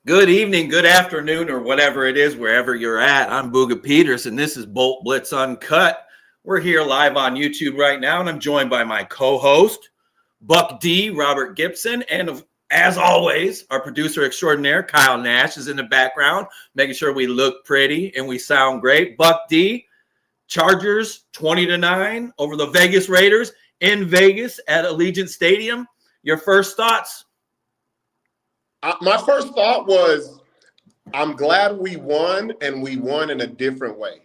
Good evening, good afternoon, or whatever it is, wherever you're at. I'm Booga Peters, and this is Bolt Blitz Uncut. We're here live on YouTube right now, and I'm joined by my co-host, Buck D, Robert Gibson, and as always, our producer extraordinaire, Kyle Nash, is in the background, making sure we look pretty and we sound great. Buck D, Chargers 20-9 over the Vegas Raiders in Vegas at Allegiant Stadium. Your first thoughts? My first thought was, I'm glad we won, and we won in a different way.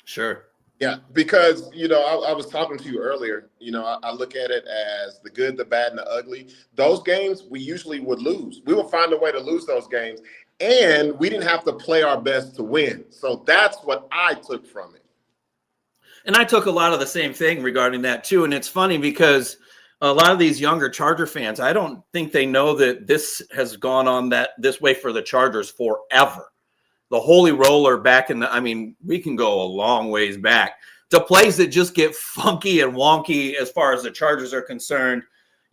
Sure. Yeah, because, I was talking to you earlier. I look at it as the good, the bad, and the ugly. Those games we usually would lose. We would find a way to lose those games, and we didn't have to play our best to win. So that's what I took from it. And I took a lot of the same thing regarding that, too. And it's funny because a lot of these younger Charger fans, I don't think they know that this has gone on this way for the Chargers forever. The Holy Roller back we can go a long ways back to plays that just get funky and wonky as far as the Chargers are concerned.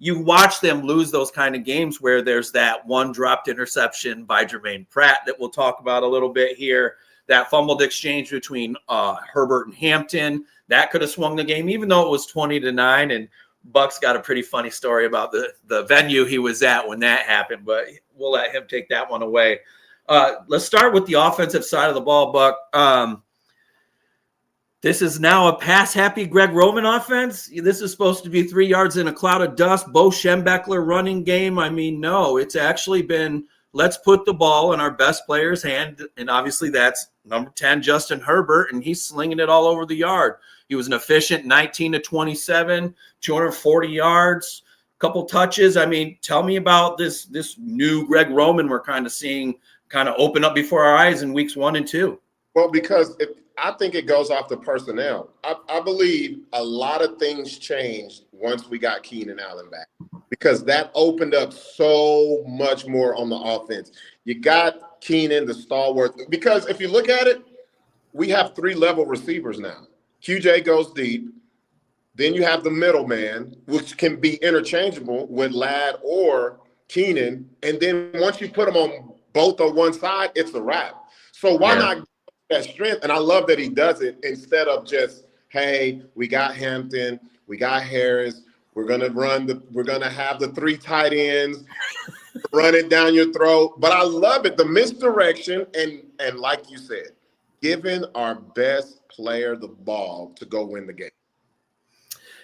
You watch them lose those kind of games where there's that one dropped interception by Jermaine Pratt that we'll talk about a little bit here. That fumbled exchange between Herbert and Hampton, that could have swung the game, even though it was 20-9. And Buck's got a pretty funny story about the venue he was at when that happened, but we'll let him take that one away. Let's start with the offensive side of the ball, Buck. This is now a pass-happy Greg Roman offense. This is supposed to be 3 yards in a cloud of dust. Bo Schembechler running game. No, it's actually been let's put the ball in our best player's hand, and obviously that's number 10, Justin Herbert, and he's slinging it all over the yard. He was an efficient 19-27, 240 yards, a couple touches. Tell me about this new Greg Roman we're kind of seeing kind of open up before our eyes in weeks 1 and 2. Well, because I think it goes off the personnel. I believe a lot of things changed once we got Keenan Allen back, because that opened up so much more on the offense. You got Keenan, the stalwart, because if you look at it, we have 3-level receivers now. QJ goes deep. Then you have the middleman, which can be interchangeable with Ladd or Keenan. And then once you put them on both on one side, it's a wrap. So why not get that strength? And I love that he does it instead of just, hey, we got Hampton, we got Harris, we're gonna have the 3 tight ends, run it down your throat. But I love it, the misdirection, and like you said, giving our best player the ball to go win the game.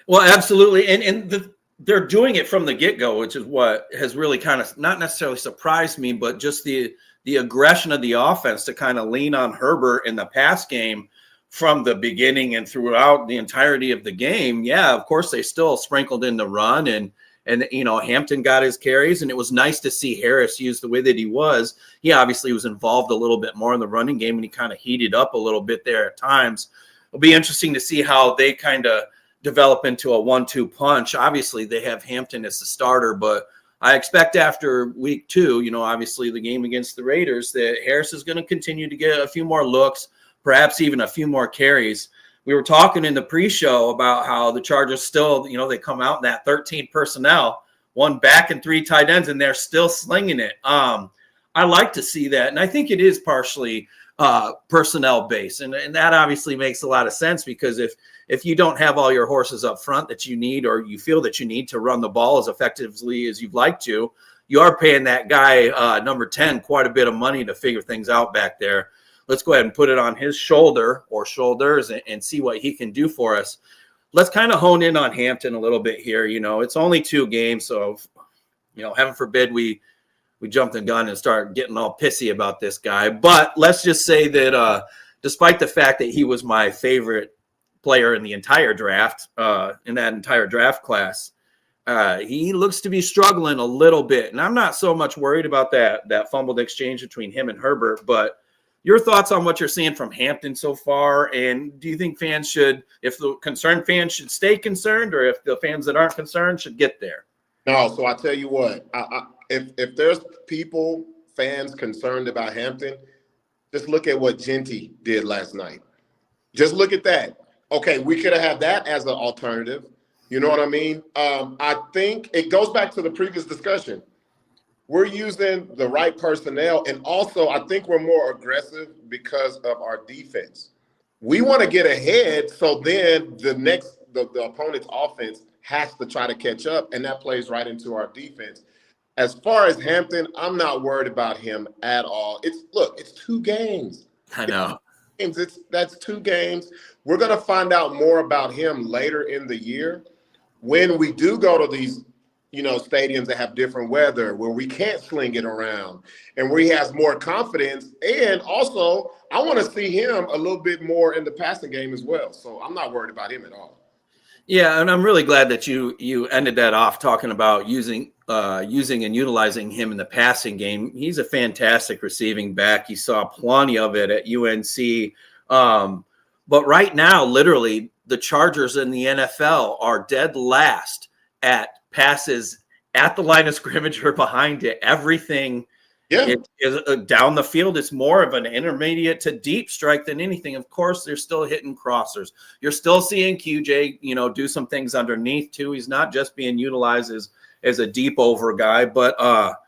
Well, absolutely. And they're doing it from the get-go, which is what has really kind of not necessarily surprised me, but just the aggression of the offense to kind of lean on Herbert in the pass game from the beginning and throughout the entirety of the game. Yeah, of course, they still sprinkled in the run, and Hampton got his carries, and it was nice to see Harris use the way that he was. He obviously was involved a little bit more in the running game, and he kind of heated up a little bit there at times. It'll be interesting to see how they kind of develop into a 1-2 punch. Obviously, they have Hampton as the starter, but I expect after week 2, obviously the game against the Raiders, that Harris is going to continue to get a few more looks, perhaps even a few more carries. We were talking in the pre-show about how the Chargers still, they come out in that 13 personnel, 1 back and 3 tight ends, and they're still slinging it. I like to see that, and I think it is partially personnel based, and that obviously makes a lot of sense, because if you don't have all your horses up front that you need, or you feel that you need to run the ball as effectively as you'd like to, you are paying that guy, number 10, quite a bit of money to figure things out back there. Let's go ahead and put it on his shoulder or shoulders and see what he can do for us. Let's kind of hone in on Hampton a little bit here. It's only 2 games, so, heaven forbid we jump the gun and start getting all pissy about this guy. But let's just say that despite the fact that he was my favorite player in the entire draft, in that entire draft class, he looks to be struggling a little bit. And I'm not so much worried about that fumbled exchange between him and Herbert, but your thoughts on what you're seeing from Hampton so far, and do you think if the concerned fans should stay concerned, or if the fans that aren't concerned should get there? No, so I tell you what, if there's fans concerned about Hampton, just look at what Genty did last night. Just look at that. Okay, we could have had that as an alternative. You know what I mean? I think it goes back to the previous discussion. we're using the right personnel. And also, I think we're more aggressive because of our defense. We want to get ahead, so then the opponent's offense has to try to catch up, and that plays right into our defense. As far as Hampton, I'm not worried about him at all. It's 2 games. I know. That's 2 games. We're going to find out more about him later in the year when we do go to these, stadiums that have different weather, where we can't sling it around and where he has more confidence. And also, I want to see him a little bit more in the passing game as well. So I'm not worried about him at all. Yeah, and I'm really glad that you ended that off talking about using and utilizing him in the passing game. He's a fantastic receiving back. You saw plenty of it at UNC. But right now, literally, the Chargers in the NFL are dead last at passes at the line of scrimmage or behind it. Everything is down the field. It's more of an intermediate to deep strike than anything. Of course, they're still hitting crossers. You're still seeing QJ, do some things underneath too. He's not just being utilized as a deep over guy. But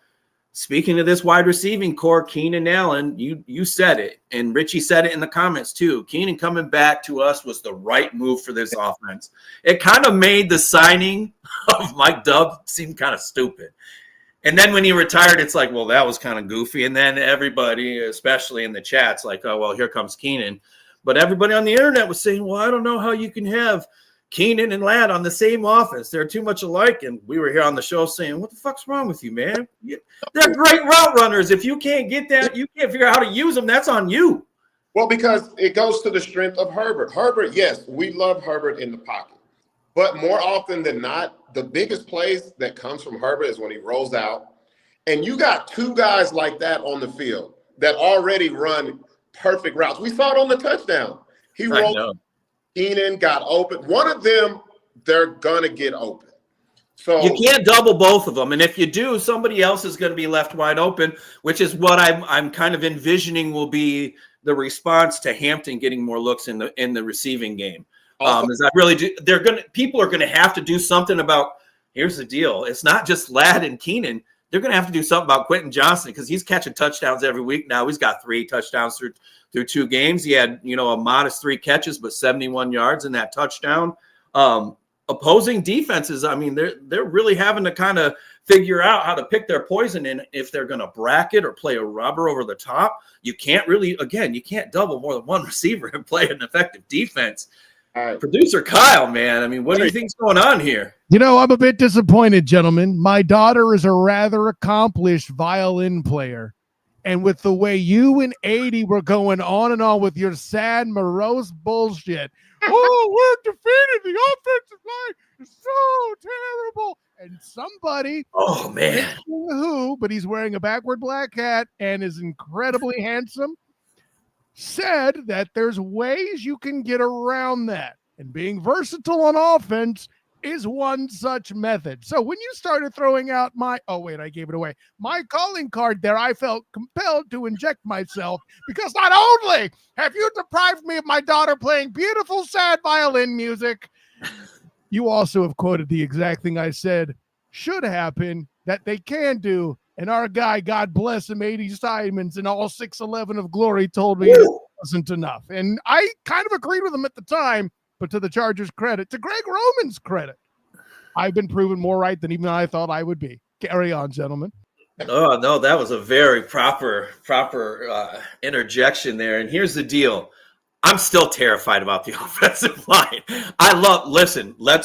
speaking of this wide receiving core, Keenan Allen, you said it, and Richie said it in the comments too. Keenan coming back to us was the right move for this offense. It kind of made the signing of Mike Dub seem kind of stupid. And then when he retired, it's like, well, that was kind of goofy. And then everybody, especially in the chats, like, oh, well, here comes Keenan. But everybody on the internet was saying, well, I don't know how you can have Keenan and Ladd on the same offense. They're too much alike. And we were here on the show saying, what the fuck's wrong with you, man? They're great route runners. If you can't get that, you can't figure out how to use them, that's on you. Well, because it goes to the strength of Herbert. Herbert, yes, we love Herbert in the pocket. But more often than not, the biggest plays that comes from Herbert is when he rolls out. And you got 2 guys like that on the field that already run perfect routes. We saw it on the touchdown. He rolled. Keenan got open. One of them, they're going to get open. So you can't double both of them. And if you do, somebody else is going to be left wide open, which is what I'm kind of envisioning will be the response to Hampton getting more looks in the receiving game. People are going to have to do something about. Here's the deal: it's not just Ladd and Keenan. They're going to have to do something about Quentin Johnson because he's catching touchdowns every week now. He's got 3 touchdowns through 2 games. He had a modest 3 catches, but 71 yards in that touchdown. Opposing defenses, I mean, they're really having to kind of figure out how to pick their poison in if they're going to bracket or play a rubber over the top. You can't double more than 1 receiver and play an effective defense. Right. Producer Kyle, man, I mean, what do you think's going on here? I'm a bit disappointed, gentlemen. My daughter is a rather accomplished violin player. And with the way you and 80 were going on and on with your sad, morose bullshit, we're defeated. The offensive line is so terrible. And somebody, oh man, who, but he's wearing a backward black hat and is incredibly handsome, said that there's ways you can get around that. And being versatile on offense is one such method. So when you started throwing out I gave it away. My calling card there, I felt compelled to inject myself because not only have you deprived me of my daughter playing beautiful, sad violin music, you also have quoted the exact thing I said should happen, that they can do. And our guy, God bless him, 80 Simons and all 6'11" of glory told me it wasn't enough. And I kind of agreed with him at the time, but to the Chargers' credit, to Greg Roman's credit, I've been proven more right than even I thought I would be. Carry on, gentlemen. Oh, no, that was a very proper interjection there. And here's the deal. I'm still terrified about the offensive line.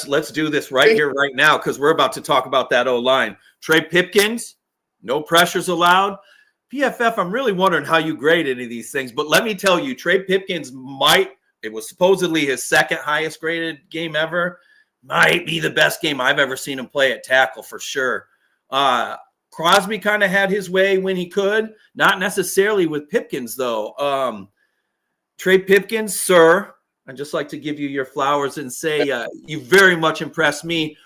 Let's do this right here, right now, because we're about to talk about that O-line. Trey Pipkins, no pressures allowed. PFF, I'm really wondering how you grade any of these things. But let me tell you, Trey Pipkins it was supposedly his 2nd highest graded game ever, might be the best game I've ever seen him play at tackle for sure. Crosby kind of had his way when he could, not necessarily with Pipkins, though. Trey Pipkins, sir, I'd just like to give you your flowers and say you very much impressed me.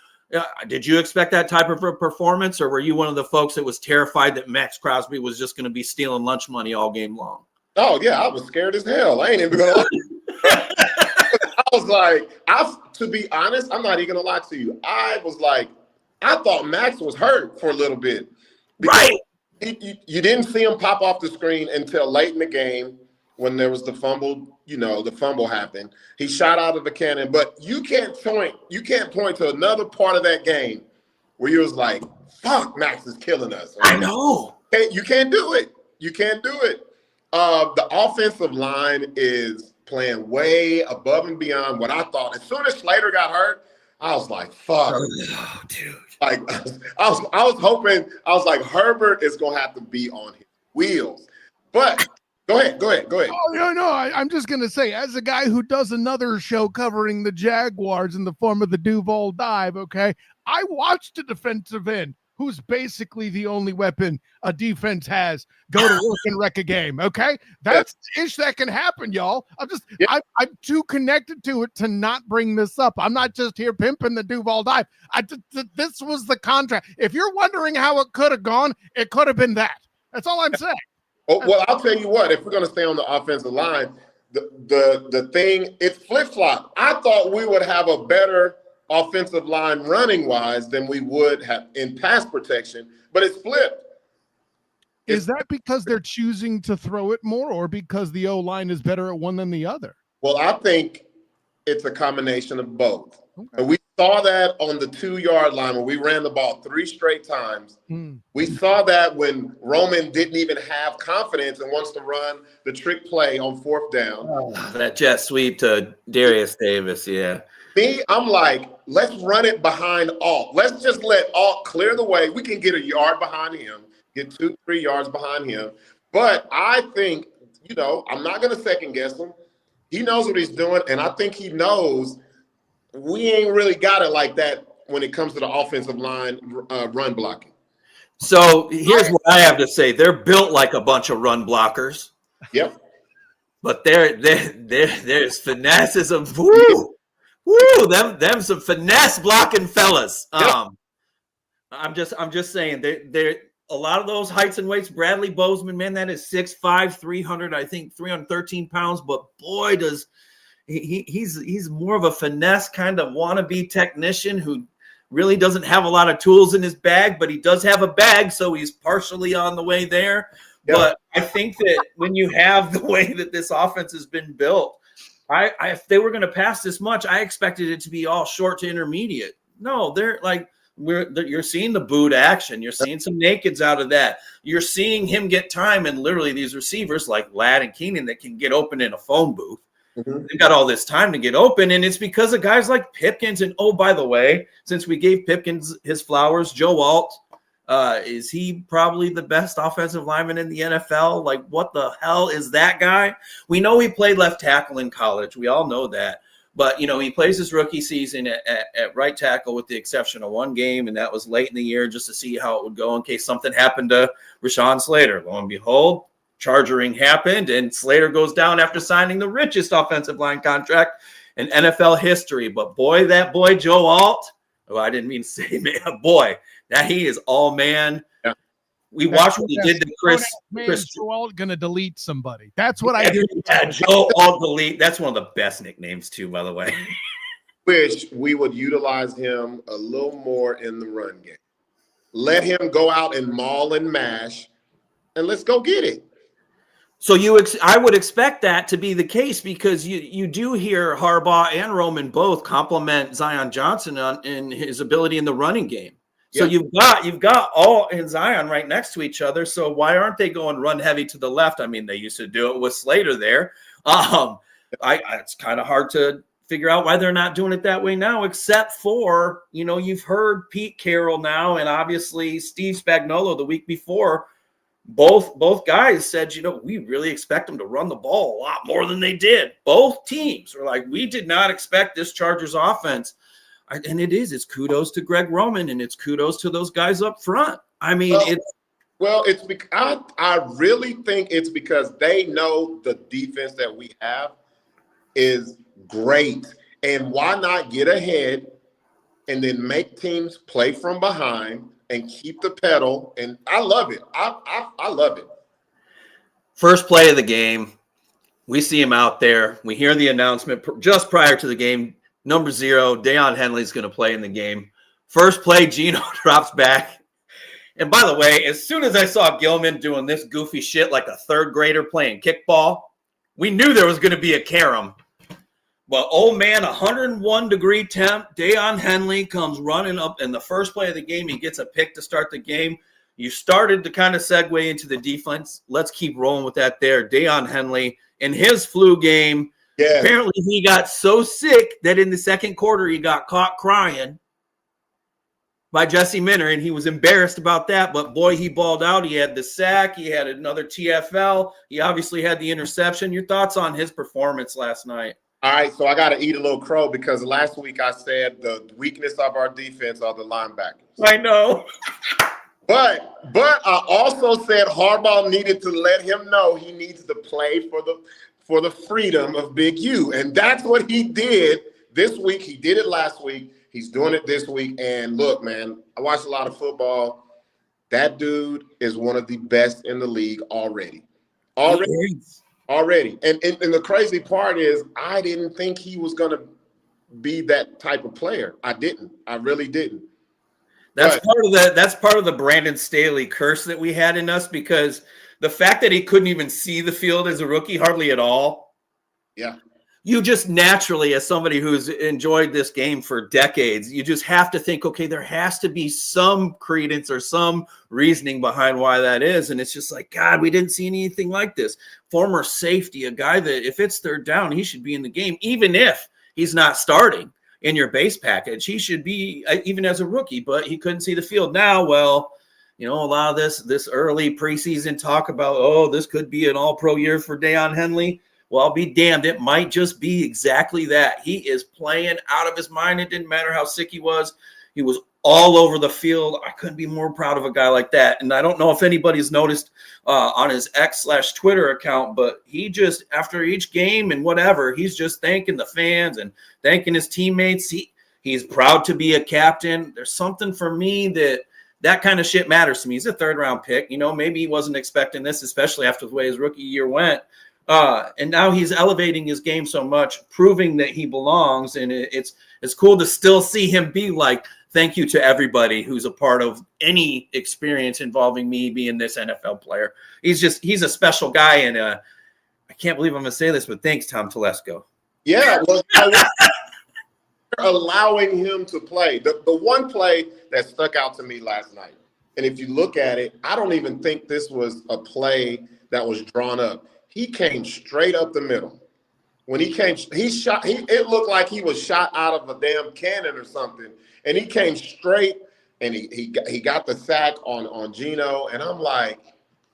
Did you expect that type of a performance, or were you one of the folks that was terrified that Max Crosby was just going to be stealing lunch money all game long? Oh, yeah, I was scared as hell. I ain't even going to lie. I was like, to be honest, I'm not even going to lie to you. I was like, I thought Max was hurt for a little bit. Right. You didn't see him pop off the screen until late in the game when there was the fumble. The fumble happened. He shot out of the cannon, but you can't point to another part of that game where you was like, "Fuck, Max is killing us." I know. You can't do it. You can't do it. The offensive line is playing way above and beyond what I thought. As soon as Slater got hurt, I was like, "Fuck, oh, dude." Like I was hoping. I was like, Herbert is gonna have to be on his wheels. But go ahead. Oh no! I'm just gonna say, as a guy who does another show covering the Jaguars in the form of the Duval Dive, okay, I watched a defensive end who's basically the only weapon a defense has go to work and wreck a game. Okay, that's ish that can happen, y'all. I'm too connected to it to not bring this up. I'm not just here pimping the Duval Dive. This was the contract. If you're wondering how it could have gone, it could have been that. That's all I'm saying. Oh, well, I'll tell you what. If we're going to stay on the offensive line, the thing, it's flip-flop. I thought we would have a better offensive line running wise than we would have in pass protection, but it's flipped. Is that because they're choosing to throw it more, or because the O-line is better at one than the other? Well, I think it's a combination of both. Okay. And we saw that on the 2-yard line when we ran the ball 3 straight times. We saw that when Roman didn't even have confidence and wants to run the trick play on 4th down. Oh, that jet sweep to Darius Davis, yeah. Me, I'm like, let's run it behind Alt. Let's just let Alt clear the way. We can get a yard behind him, get 2-3 yards behind him. But I think, I'm not going to second guess him. He knows what he's doing, and I think he knows we ain't really got it like that when it comes to the offensive line run blocking. So here's what I have to say. They're built like a bunch of run blockers. Yep. But there's finesses of them some finesse blocking fellas. Yep. I'm just saying they're a lot of those heights and weights. Bradley Bozeman, man, that is 6'5", 300, I think 313 pounds. But boy, does he's more of a finesse kind of wannabe technician who really doesn't have a lot of tools in his bag, but he does have a bag, so he's partially on the way there. Yep. But I think that when you have the way that this offense has been built, if they were going to pass this much, I expected it to be all short to intermediate. No, they're like you're seeing the boot action. You're seeing some nakeds out of that. You're seeing him get time, and literally these receivers like Ladd and Keenan that can get open in a phone booth. Mm-hmm. They've got all this time to get open, and it's because of guys like Pipkins. And oh, by the way, since we gave Pipkins his flowers, Joe Alt, is he probably the best offensive lineman in the NFL? Like, what the hell is that guy? We know he played left tackle in college. We all know that. But, he plays his rookie season at right tackle with the exception of one game, and that was late in the year just to see how it would go in case something happened to Rashawn Slater. Lo and behold, chargering happened, and Slater goes down after signing the richest offensive line contract in NFL history. But boy, that boy, Joe Alt, I didn't mean to say man, boy, that he is all man. Yeah. We watched what he did to Chris. Joe Alt going to delete somebody. That's what I do. Yeah, Joe Alt delete. That's one of the best nicknames too, by the way. Wish we would utilize him a little more in the run game. Let him go out and maul and mash, and let's go get it. So I would expect that to be the case because you do hear Harbaugh and Roman both compliment Zion Johnson in his ability in the running game. So you've got Alt and Zion right next to each other. So why aren't they going run heavy to the left? I mean, they used to do it with Slater there. It's kind of hard to figure out why they're not doing it that way now, except for, you've heard Pete Carroll now and obviously Steve Spagnuolo the week before. Both guys said, we really expect them to run the ball a lot more than they did. Both teams were like, we did not expect this Chargers offense. And it's kudos to Greg Roman and it's kudos to those guys up front. I mean, it's because I really think it's because they know the defense that we have is great. And why not get ahead and then make teams play from behind and keep the pedal, and I love it. I love it. First play of the game, we see him out there. We hear the announcement just prior to the game. Number 0, Deion Henley's going to play in the game. First play, Geno drops back. And by the way, as soon as I saw Gilman doing this goofy shit like a third grader playing kickball, we knew there was going to be a carom. But old man, 101-degree temp, Deion Henley comes running up in the first play of the game. He gets a pick to start the game. You started to kind of segue into the defense. Let's keep rolling with that there. Deion Henley in his flu game, apparently he got so sick that in the second quarter he got caught crying by Jesse Minter, and he was embarrassed about that. But boy, he balled out. He had the sack. He had another TFL. He obviously had the interception. Your thoughts on his performance last night? All right, so I got to eat a little crow because last week I said the weakness of our defense are the linebackers. I know. But I also said Harbaugh needed to let him know he needs to play for the freedom of Big U. And that's what he did this week. He did it last week. He's doing it this week. And look, man, I watched a lot of football. That dude is one of the best in the league already. Already. And the crazy part is I didn't think he was going to be that type of player. I didn't. I really didn't. That's part of the Brandon Staley curse that we had in us, because the fact that he couldn't even see the field as a rookie hardly at all. Yeah. You just naturally, as somebody who's enjoyed this game for decades, you just have to think, okay, there has to be some credence or some reasoning behind why that is. And it's just like, God, we didn't see anything like this. Former safety, a guy that if it's third down, he should be in the game, even if he's not starting in your base package. He should be, even as a rookie, but he couldn't see the field. Now, well, you know, a lot of this early preseason talk about, oh, this could be an all-pro year for Deion Henley. Well, I'll be damned. It might just be exactly that. He is playing out of his mind. It didn't matter how sick he was. He was all over the field. I couldn't be more proud of a guy like that. And I don't know if anybody's noticed on his X/Twitter account, but he just, after each game and whatever, he's just thanking the fans and thanking his teammates. He's proud to be a captain. There's something for me that kind of shit matters to me. He's a third-round pick. You know, maybe he wasn't expecting this, especially after the way his rookie year went. And now he's elevating his game so much, proving that he belongs. And it's cool to still see him be like, thank you to everybody who's a part of any experience involving me being this NFL player. He's a special guy. And I can't believe I'm going to say this, but thanks, Tom Telesco. Yeah. Well, allowing him to play. The one play that stuck out to me last night, and if you look at it, I don't even think this was a play that was drawn up. He came straight up the middle. When he came, it looked like he was shot out of a damn cannon or something. And he came straight, and he got the sack on Geno. And I'm like,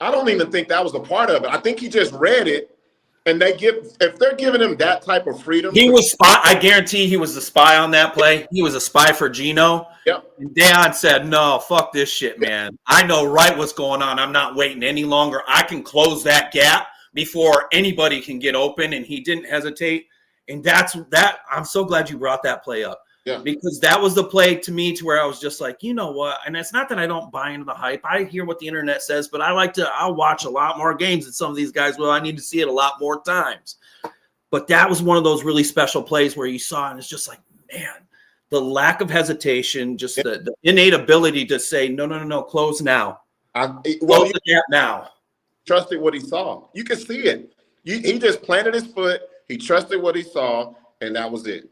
I don't even think that was a part of it. I think he just read it, and if they're giving him that type of freedom. He was spy. I guarantee he was the spy on that play. He was a spy for Geno. Yep. And Deion said, no, fuck this shit, man. I know right what's going on. I'm not waiting any longer. I can close that gap before anybody can get open, and he didn't hesitate. And that's that. I'm so glad you brought that play up. Yeah. Because that was the play to me to where I was just like, you know what? And it's not that I don't buy into the hype. I hear what the internet says, but I'll watch a lot more games than some of these guys will. I need to see it a lot more times. But that was one of those really special plays where you saw, and it's just like, man, the lack of hesitation, just the innate ability to say, no, close now. Close the gap now. Trusted what he saw. You can see it. He just planted his foot. He trusted what he saw, and that was it.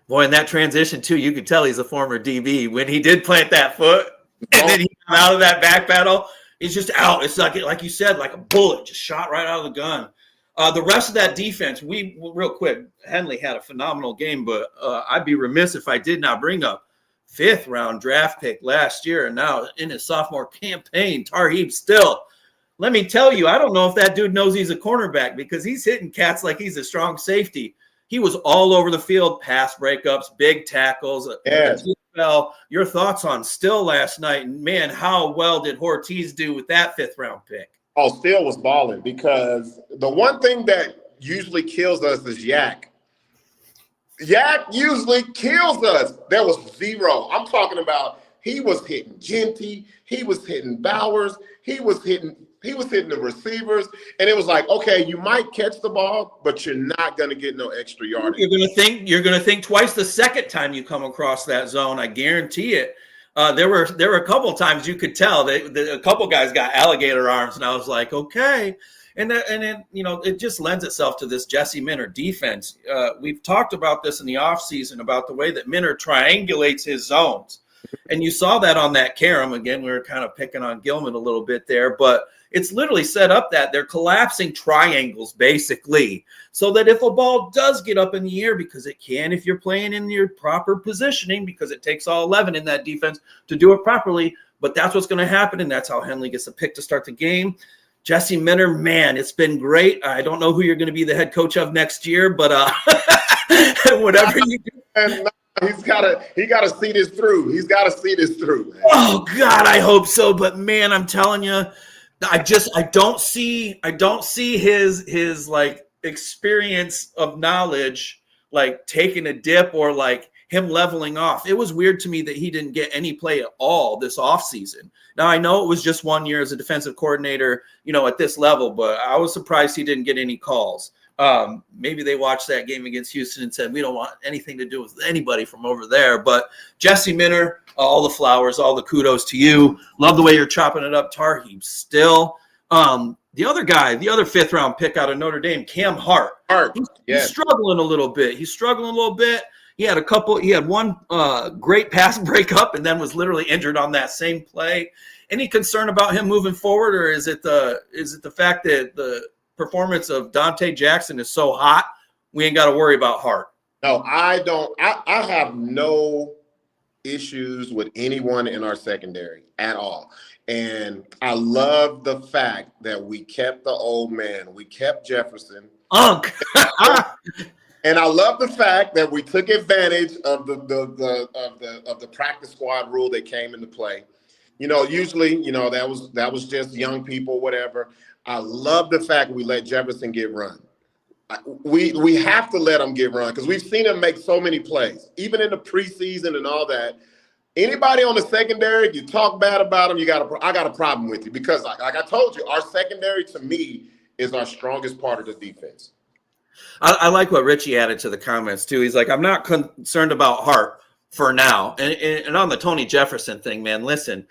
Boy, in that transition, too, you could tell he's a former DB. When he did plant that foot, and then he got out of that back pedal, he's just out. It's like you said, like a bullet, just shot right out of the gun. The rest of that defense, real quick, Henley had a phenomenal game, but I'd be remiss if I did not bring up 5th-round draft pick last year, and now in his sophomore campaign, Tarheeb Still. Let me tell you, I don't know if that dude knows he's a cornerback, because he's hitting cats like he's a strong safety. He was all over the field, pass breakups, big tackles. Yes. Well, your thoughts on Still last night, and man, how well did Ortiz do with that 5th-round pick? Oh, Still was balling, because the one thing that usually kills us is Yak. Yak usually kills us. There was zero. I'm talking about he was hitting Genty, he was hitting Bowers, he was hitting the receivers, and it was like, okay, you might catch the ball, but you're not going to get no extra yardage. You're going to think twice the second time you come across that zone. I guarantee it. There were a couple of times you could tell that a couple guys got alligator arms, and I was like, okay. And then it just lends itself to this Jesse Minter defense. We've talked about this in the offseason about the way that Minter triangulates his zones. And you saw that on that carom. Again, we were kind of picking on Gilman a little bit there, but it's literally set up that they're collapsing triangles basically, so that if a ball does get up in the air, because it can if you're playing in your proper positioning, because it takes all 11 in that defense to do it properly, but that's what's going to happen, and that's how Henley gets a pick to start the game. Jesse Minter, man, it's been great. I don't know who you're going to be the head coach of next year, but whatever you do. And he got to see this through. He's got to see this through. Man. Oh God, I hope so. But man, I'm telling you, I don't see his like experience of knowledge like taking a dip or like him leveling off. It was weird to me that he didn't get any play at all this offseason. Now, I know it was just 1 year as a defensive coordinator, at this level, but I was surprised he didn't get any calls. Maybe they watched that game against Houston and said, we don't want anything to do with anybody from over there. But Jesse Minter, all the flowers, all the kudos to you. Love the way you're chopping it up, Tar Heap still. The other guy, the other 5th round pick out of Notre Dame, Cam Hart. He's struggling a little bit. He had one great pass breakup and then was literally injured on that same play. Any concern about him moving forward, or is it the fact that the performance of Dante Jackson is so hot, we ain't got to worry about Hart? No, I don't. I have no issues with anyone in our secondary at all. And I love the fact that we kept the old man. We kept Jefferson. Unk. And I love the fact that we took advantage of the practice squad rule that came into play. Usually, that was just young people, whatever. I love the fact we let Jefferson get run. We have to let him get run because we've seen him make so many plays, even in the preseason and all that. Anybody on the secondary, you talk bad about him, I got a problem with you because, like I told you, our secondary to me is our strongest part of the defense. I like what Richie added to the comments too. He's like, I'm not concerned about Hart for now. And on the Tony Jefferson thing, man, listen,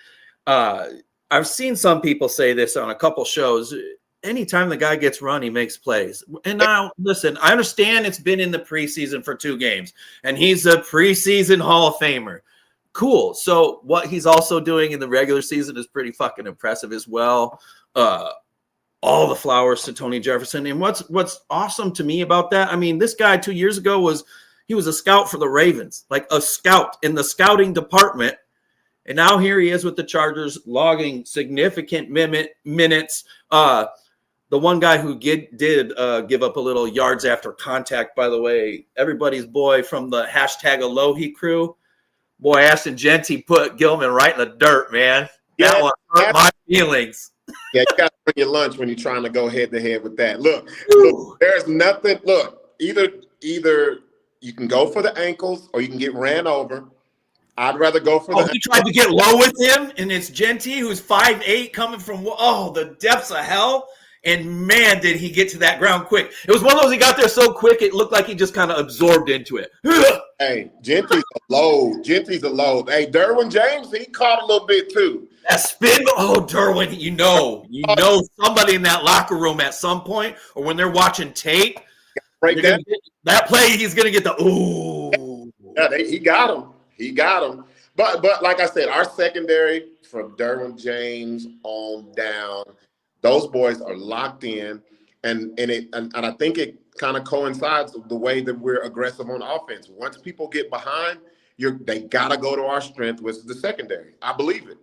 I've seen some people say this on a couple shows. Anytime the guy gets run, he makes plays. And now, listen, I understand it's been in the preseason for 2 games, and he's a preseason Hall of Famer. Cool. So what he's also doing in the regular season is pretty fucking impressive as well. All the flowers to Tony Jefferson. And what's awesome to me about that, I mean, this guy 2 years ago was a scout for the Ravens, like a scout in the scouting department. And now here he is with the Chargers logging significant minutes. The one guy who did give up a little yards after contact, by the way, everybody's boy from the #Alohi crew. Boy, Ashton Genty put Gilman right in the dirt, man. That one hurt my feelings. Yeah, you got to bring your lunch when you're trying to go head-to-head with that. Look, there's nothing. Look, either you can go for the ankles or you can get ran over. I'd rather go for he tried to get low with him, and it's Genty, who's 5'8", coming from, the depths of hell. And, man, did he get to that ground quick. It was one of those, he got there so quick, it looked like he just kind of absorbed into it. Hey, Genty's a load. Hey, Derwin James, he caught a little bit too. That spin, Derwin, you know somebody in that locker room at some point, or when they're watching tape, that play, he's going to get the ooh. Yeah, he got him. But like I said, our secondary from Derwin James on down, those boys are locked in, and I think it kind of coincides with the way that we're aggressive on offense. Once people get behind, they gotta go to our strength, which is the secondary. I believe it.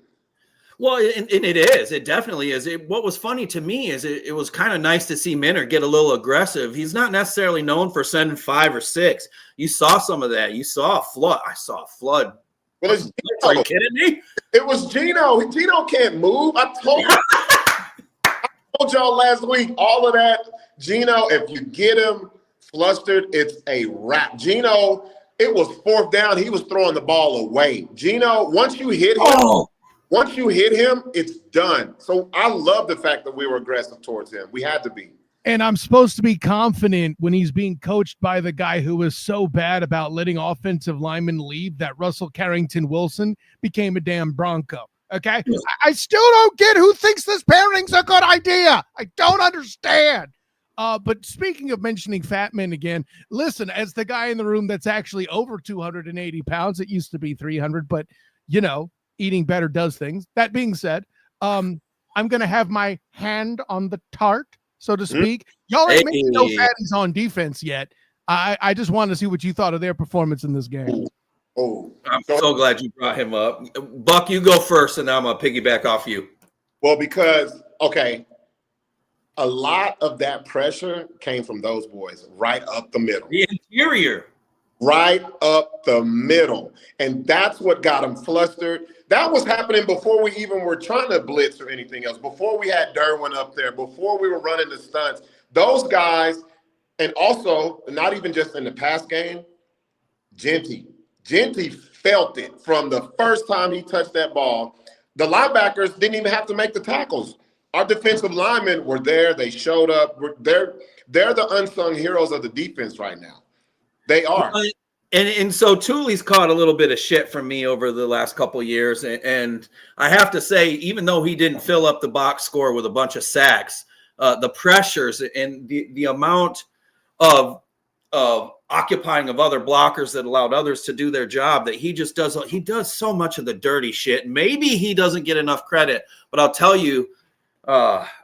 Well, and it is. It definitely is. What was funny to me is it was kind of nice to see Minter get a little aggressive. He's not necessarily known for sending 5 or 6. You saw some of that. You saw a flood. I saw a flood. Well, are you kidding me? It was Gino. Gino can't move. I told y'all last week, all of that. Gino, if you get him flustered, it's a wrap. Gino, it was 4th down. He was throwing the ball away. Gino, once you hit him, it's done. So I love the fact that we were aggressive towards him. We had to be. And I'm supposed to be confident when he's being coached by the guy who was so bad about letting offensive linemen leave that Russell Carrington Wilson became a damn Bronco. Okay. I still don't get who thinks this pairing's a good idea. I don't understand. But speaking of mentioning fat men again, listen, as the guy in the room that's actually over 280 pounds, it used to be 300, but you know, eating better does things. That being said, I'm going to have my hand on the tart, so to speak. Y'all ain't making no fatties on defense yet. I just wanted to see what you thought of their performance in this game. Oh, I'm so glad you brought him up. Buck, you go first, and I'm going to piggyback off you. Well, because, okay, a lot of that pressure came from those boys right up the middle. The interior. Right up the middle. And that's what got them flustered. That was happening before we even were trying to blitz or anything else, before we had Derwin up there, before we were running the stunts. Those guys, and also not even just in the pass game, Genty felt it from the first time he touched that ball. The linebackers didn't even have to make the tackles. Our defensive linemen were there. They showed up. They're the unsung heroes of the defense right now. They are. And so Thule's caught a little bit of shit from me over the last couple of years. And I have to say, even though he didn't fill up the box score with a bunch of sacks, the pressures and the amount of occupying of other blockers that allowed others to do their job, that he does so much of the dirty shit. Maybe he doesn't get enough credit, but I'll tell you,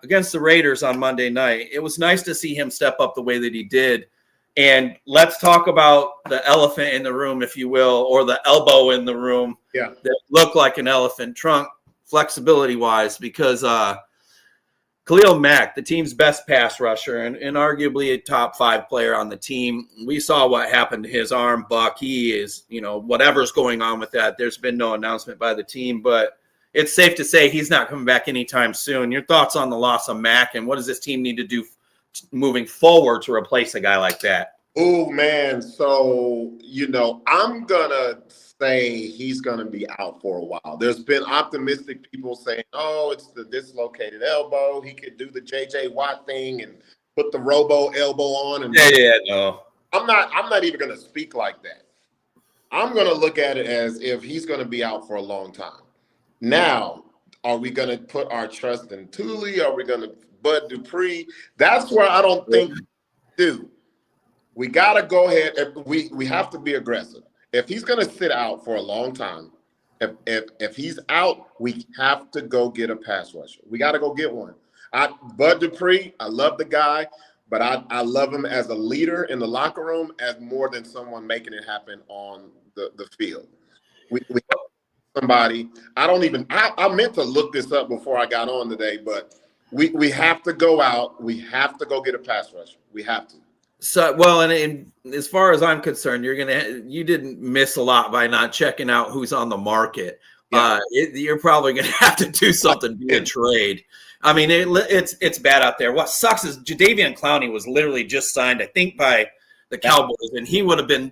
against the Raiders on Monday night, it was nice to see him step up the way that he did. And let's talk about the elephant in the room, if you will, or the elbow in the room that looked like an elephant trunk flexibility-wise, because Khalil Mack, the team's best pass rusher and arguably a top 5 player on the team, we saw what happened to his arm, Buck. He is, whatever's going on with that. There's been no announcement by the team, but it's safe to say he's not coming back anytime soon. Your thoughts on the loss of Mack, and what does this team need to do moving forward to replace a guy like that? Oh, man. So, I'm going to say he's going to be out for a while. There's been optimistic people saying, oh, it's the dislocated elbow. He could do the J.J. Watt thing and put the robo elbow on. And no. I'm not even going to speak like that. I'm going to look at it as if he's going to be out for a long time. Now, are we going to put our trust in Thule? Are we going to Bud Dupree? That's where I don't think do. We got to go ahead. We have to be aggressive. If he's going to sit out for a long time, if he's out, we have to go get a pass rusher. We got to go get one. Bud Dupree, I love the guy, but I love him as a leader in the locker room as more than someone making it happen on the field. We somebody. I meant to look this up before I got on today, but we have to go out. We have to go get a pass rusher. We have to. So, well, and as far as I'm concerned, you didn't miss a lot by not checking out who's on the market. Yeah. You're probably going to have to do something via trade. I mean, it's bad out there. What sucks is Jadeveon Clowney was literally just signed, I think, by the Cowboys, and he would have been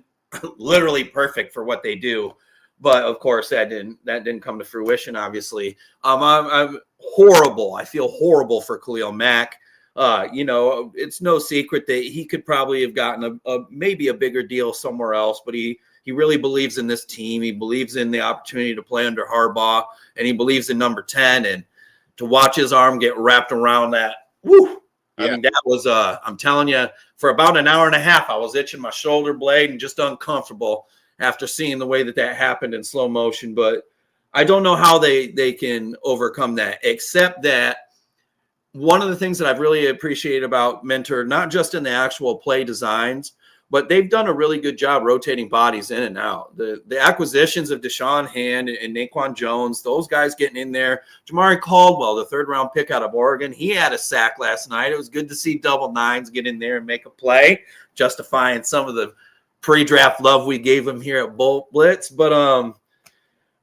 literally perfect for what they do. But of course, that didn't come to fruition. Obviously, I'm horrible. I feel horrible for Khalil Mack. It's no secret that he could probably have gotten maybe a bigger deal somewhere else, but he really believes in this team. He believes in the opportunity to play under Harbaugh, and he believes in number 10. And to watch his arm get wrapped around that, woo! Yeah. I mean, that was I'm telling you, for about an hour and a half, I was itching my shoulder blade and just uncomfortable after seeing the way that happened in slow motion. But I don't know how they can overcome that, except that one of the things that I've really appreciated about Mentor, not just in the actual play designs, but they've done a really good job rotating bodies in and out. The acquisitions of Deshaun Hand and Naquan Jones, those guys getting in there. Jamari Caldwell, the 3rd-round pick out of Oregon, he had a sack last night. It was good to see double nines get in there and make a play, justifying some of the pre-draft love we gave him here at Bolt Blitz. But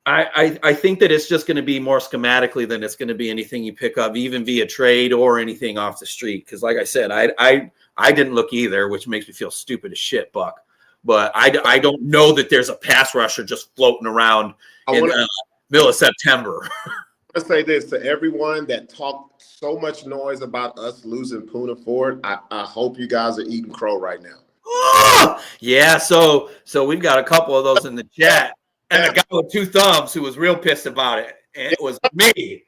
I think that it's just going to be more schematically than it's going to be anything you pick up, even via trade or anything off the street. Because like I said, I didn't look either, which makes me feel stupid as shit, Buck. But I don't know that there's a pass rusher just floating around in middle of September. to say this to everyone that talked so much noise about us losing Poona Ford. I hope you guys are eating crow right now. Oh, yeah, so we've got a couple of those in the chat, and a guy with two thumbs who was real pissed about it, and it was me.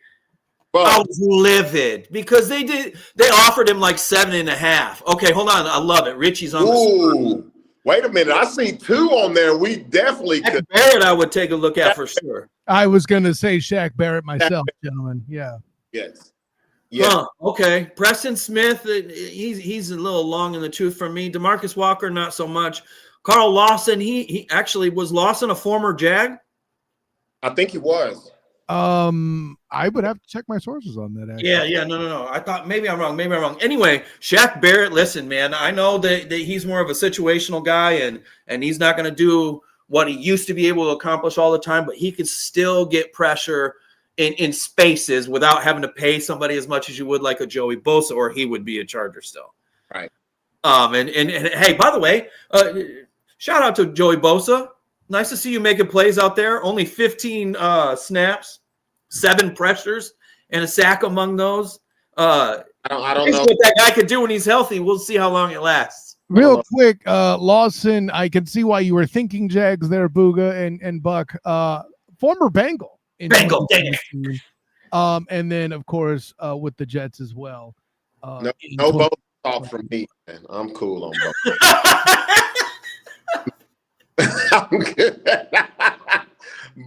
I was livid because they offered him like 7.5. Okay, hold on, I love it. Richie's on the wait a minute, I see 2 on there. We definitely could. Barrett, I would take a look at for sure. I was gonna say Shaq Barrett myself, gentlemen. Yeah. Yes. Yeah. Okay. Preston Smith, he's a little long in the tooth for me. DeMarcus Walker, not so much. Carl Lawson, he actually was Lawson a former Jag? I think he was. I would have to check my sources on that. Actually. Yeah. No. I thought maybe I'm wrong. Anyway, Shaq Barrett, listen, man. I know that he's more of a situational guy, and he's not going to do what he used to be able to accomplish all the time, but he could still get pressure in spaces without having to pay somebody as much as you would like a Joey Bosa, or he would be a Charger still. Right. And hey, by the way, shout out to Joey Bosa. Nice to see you making plays out there. Only 15 snaps, 7 pressures, and a sack among those. I don't know what that guy could do when he's healthy. We'll see how long it lasts. Real quick, Lawson, I can see why you were thinking Jags there, Booga and Buck. Former Bengal. Bengal, dang it. And then, of course, with the Jets as well. No both talk from me, man. I'm cool on both. I'm good.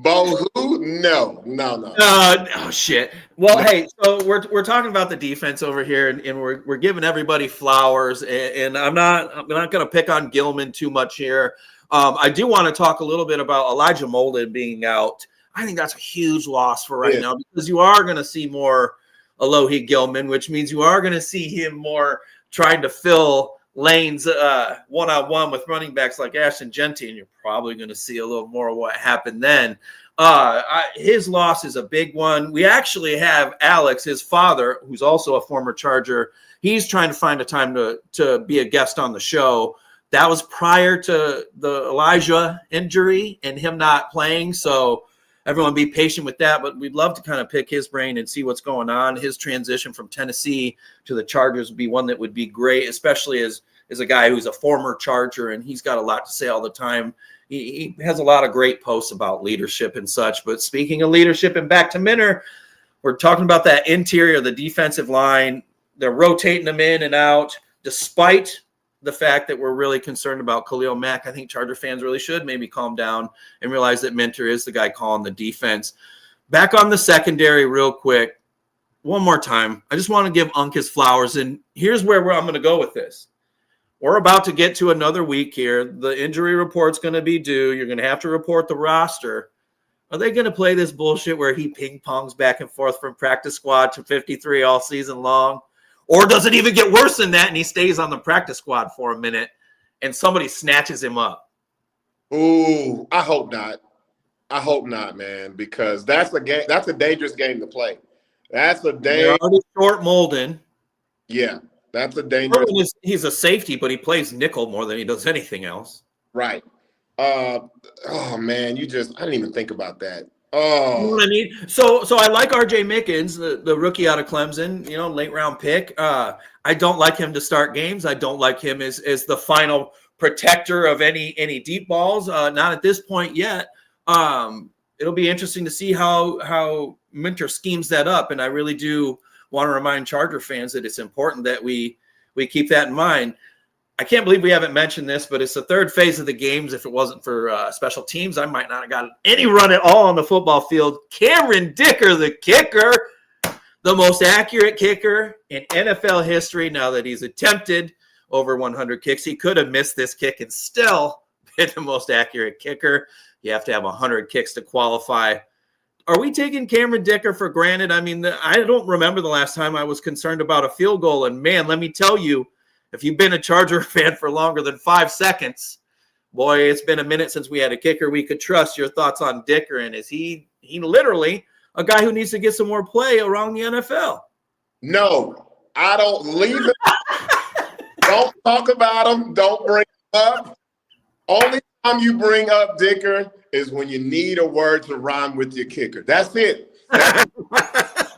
Bo who? No. Oh shit. Well, hey, so we're talking about the defense over here, and we're giving everybody flowers, and I'm not going to pick on Gilman too much here. I do want to talk a little bit about Elijah Molden being out. I think that's a huge loss for right now, because you are going to see more Alohi Gilman, which means you are going to see him more trying to fill lanes one-on-one with running backs like Ashton Genty, and you're probably going to see a little more of what happened then. His loss is a big one. We actually have Alex, his father, who's also a former Charger. He's trying to find a time to be a guest on the show. That was prior to the Elijah injury and him not playing, so everyone be patient with that, but we'd love to kind of pick his brain and see what's going on. His transition from Tennessee to the Chargers would be one that would be great, especially as a guy who's a former Charger, and he's got a lot to say all the time. He has a lot of great posts about leadership and such. But speaking of leadership, and back to Minter, we're talking about that interior, the defensive line. They're rotating them in and out, despite the fact that we're really concerned about Khalil Mack. I think Charger fans really should maybe calm down and realize that Minter is the guy calling the defense. Back on the secondary real quick, one more time. I just want to give Unk his flowers, and here's where I'm going to go with this. We're about to get to another week here. The injury report's going to be due. You're going to have to report the roster. Are they going to play this bullshit where he ping-pongs back and forth from practice squad to 53 all season long? Or does it even get worse than that and he stays on the practice squad for a minute and somebody snatches him up? Ooh, I hope not. I hope not, man, because that's a game. That's a dangerous game to play. That's a dangerous. Short Molden. Yeah, that's a dangerous. He's a safety, but he plays nickel more than he does anything else. Right. Oh man, I didn't even think about that. Oh, you know what I mean? So I like RJ Mickens, the rookie out of Clemson, late round pick. I don't like him to start games. I don't like him as the final protector of any deep balls. Not at this point yet. It'll be interesting to see how Minter schemes that up. And I really do want to remind Charger fans that it's important that we keep that in mind. I can't believe we haven't mentioned this, but it's the third phase of the games. If it wasn't for special teams, I might not have gotten any run at all on the football field. Cameron Dicker, the kicker, the most accurate kicker in NFL history. Now that he's attempted over 100 kicks, he could have missed this kick and still been the most accurate kicker. You have to have 100 kicks to qualify. Are we taking Cameron Dicker for granted? I mean, I don't remember the last time I was concerned about a field goal. And, man, let me tell you, if you've been a Charger fan for longer than 5 seconds, boy, it's been a minute since we had a kicker we could trust. Your thoughts on Dicker, and is he literally a guy who needs to get some more play around the NFL? No, I don't. Leave it. Don't talk about him. Don't bring him up. Only time you bring up Dicker is when you need a word to rhyme with your kicker. That's it.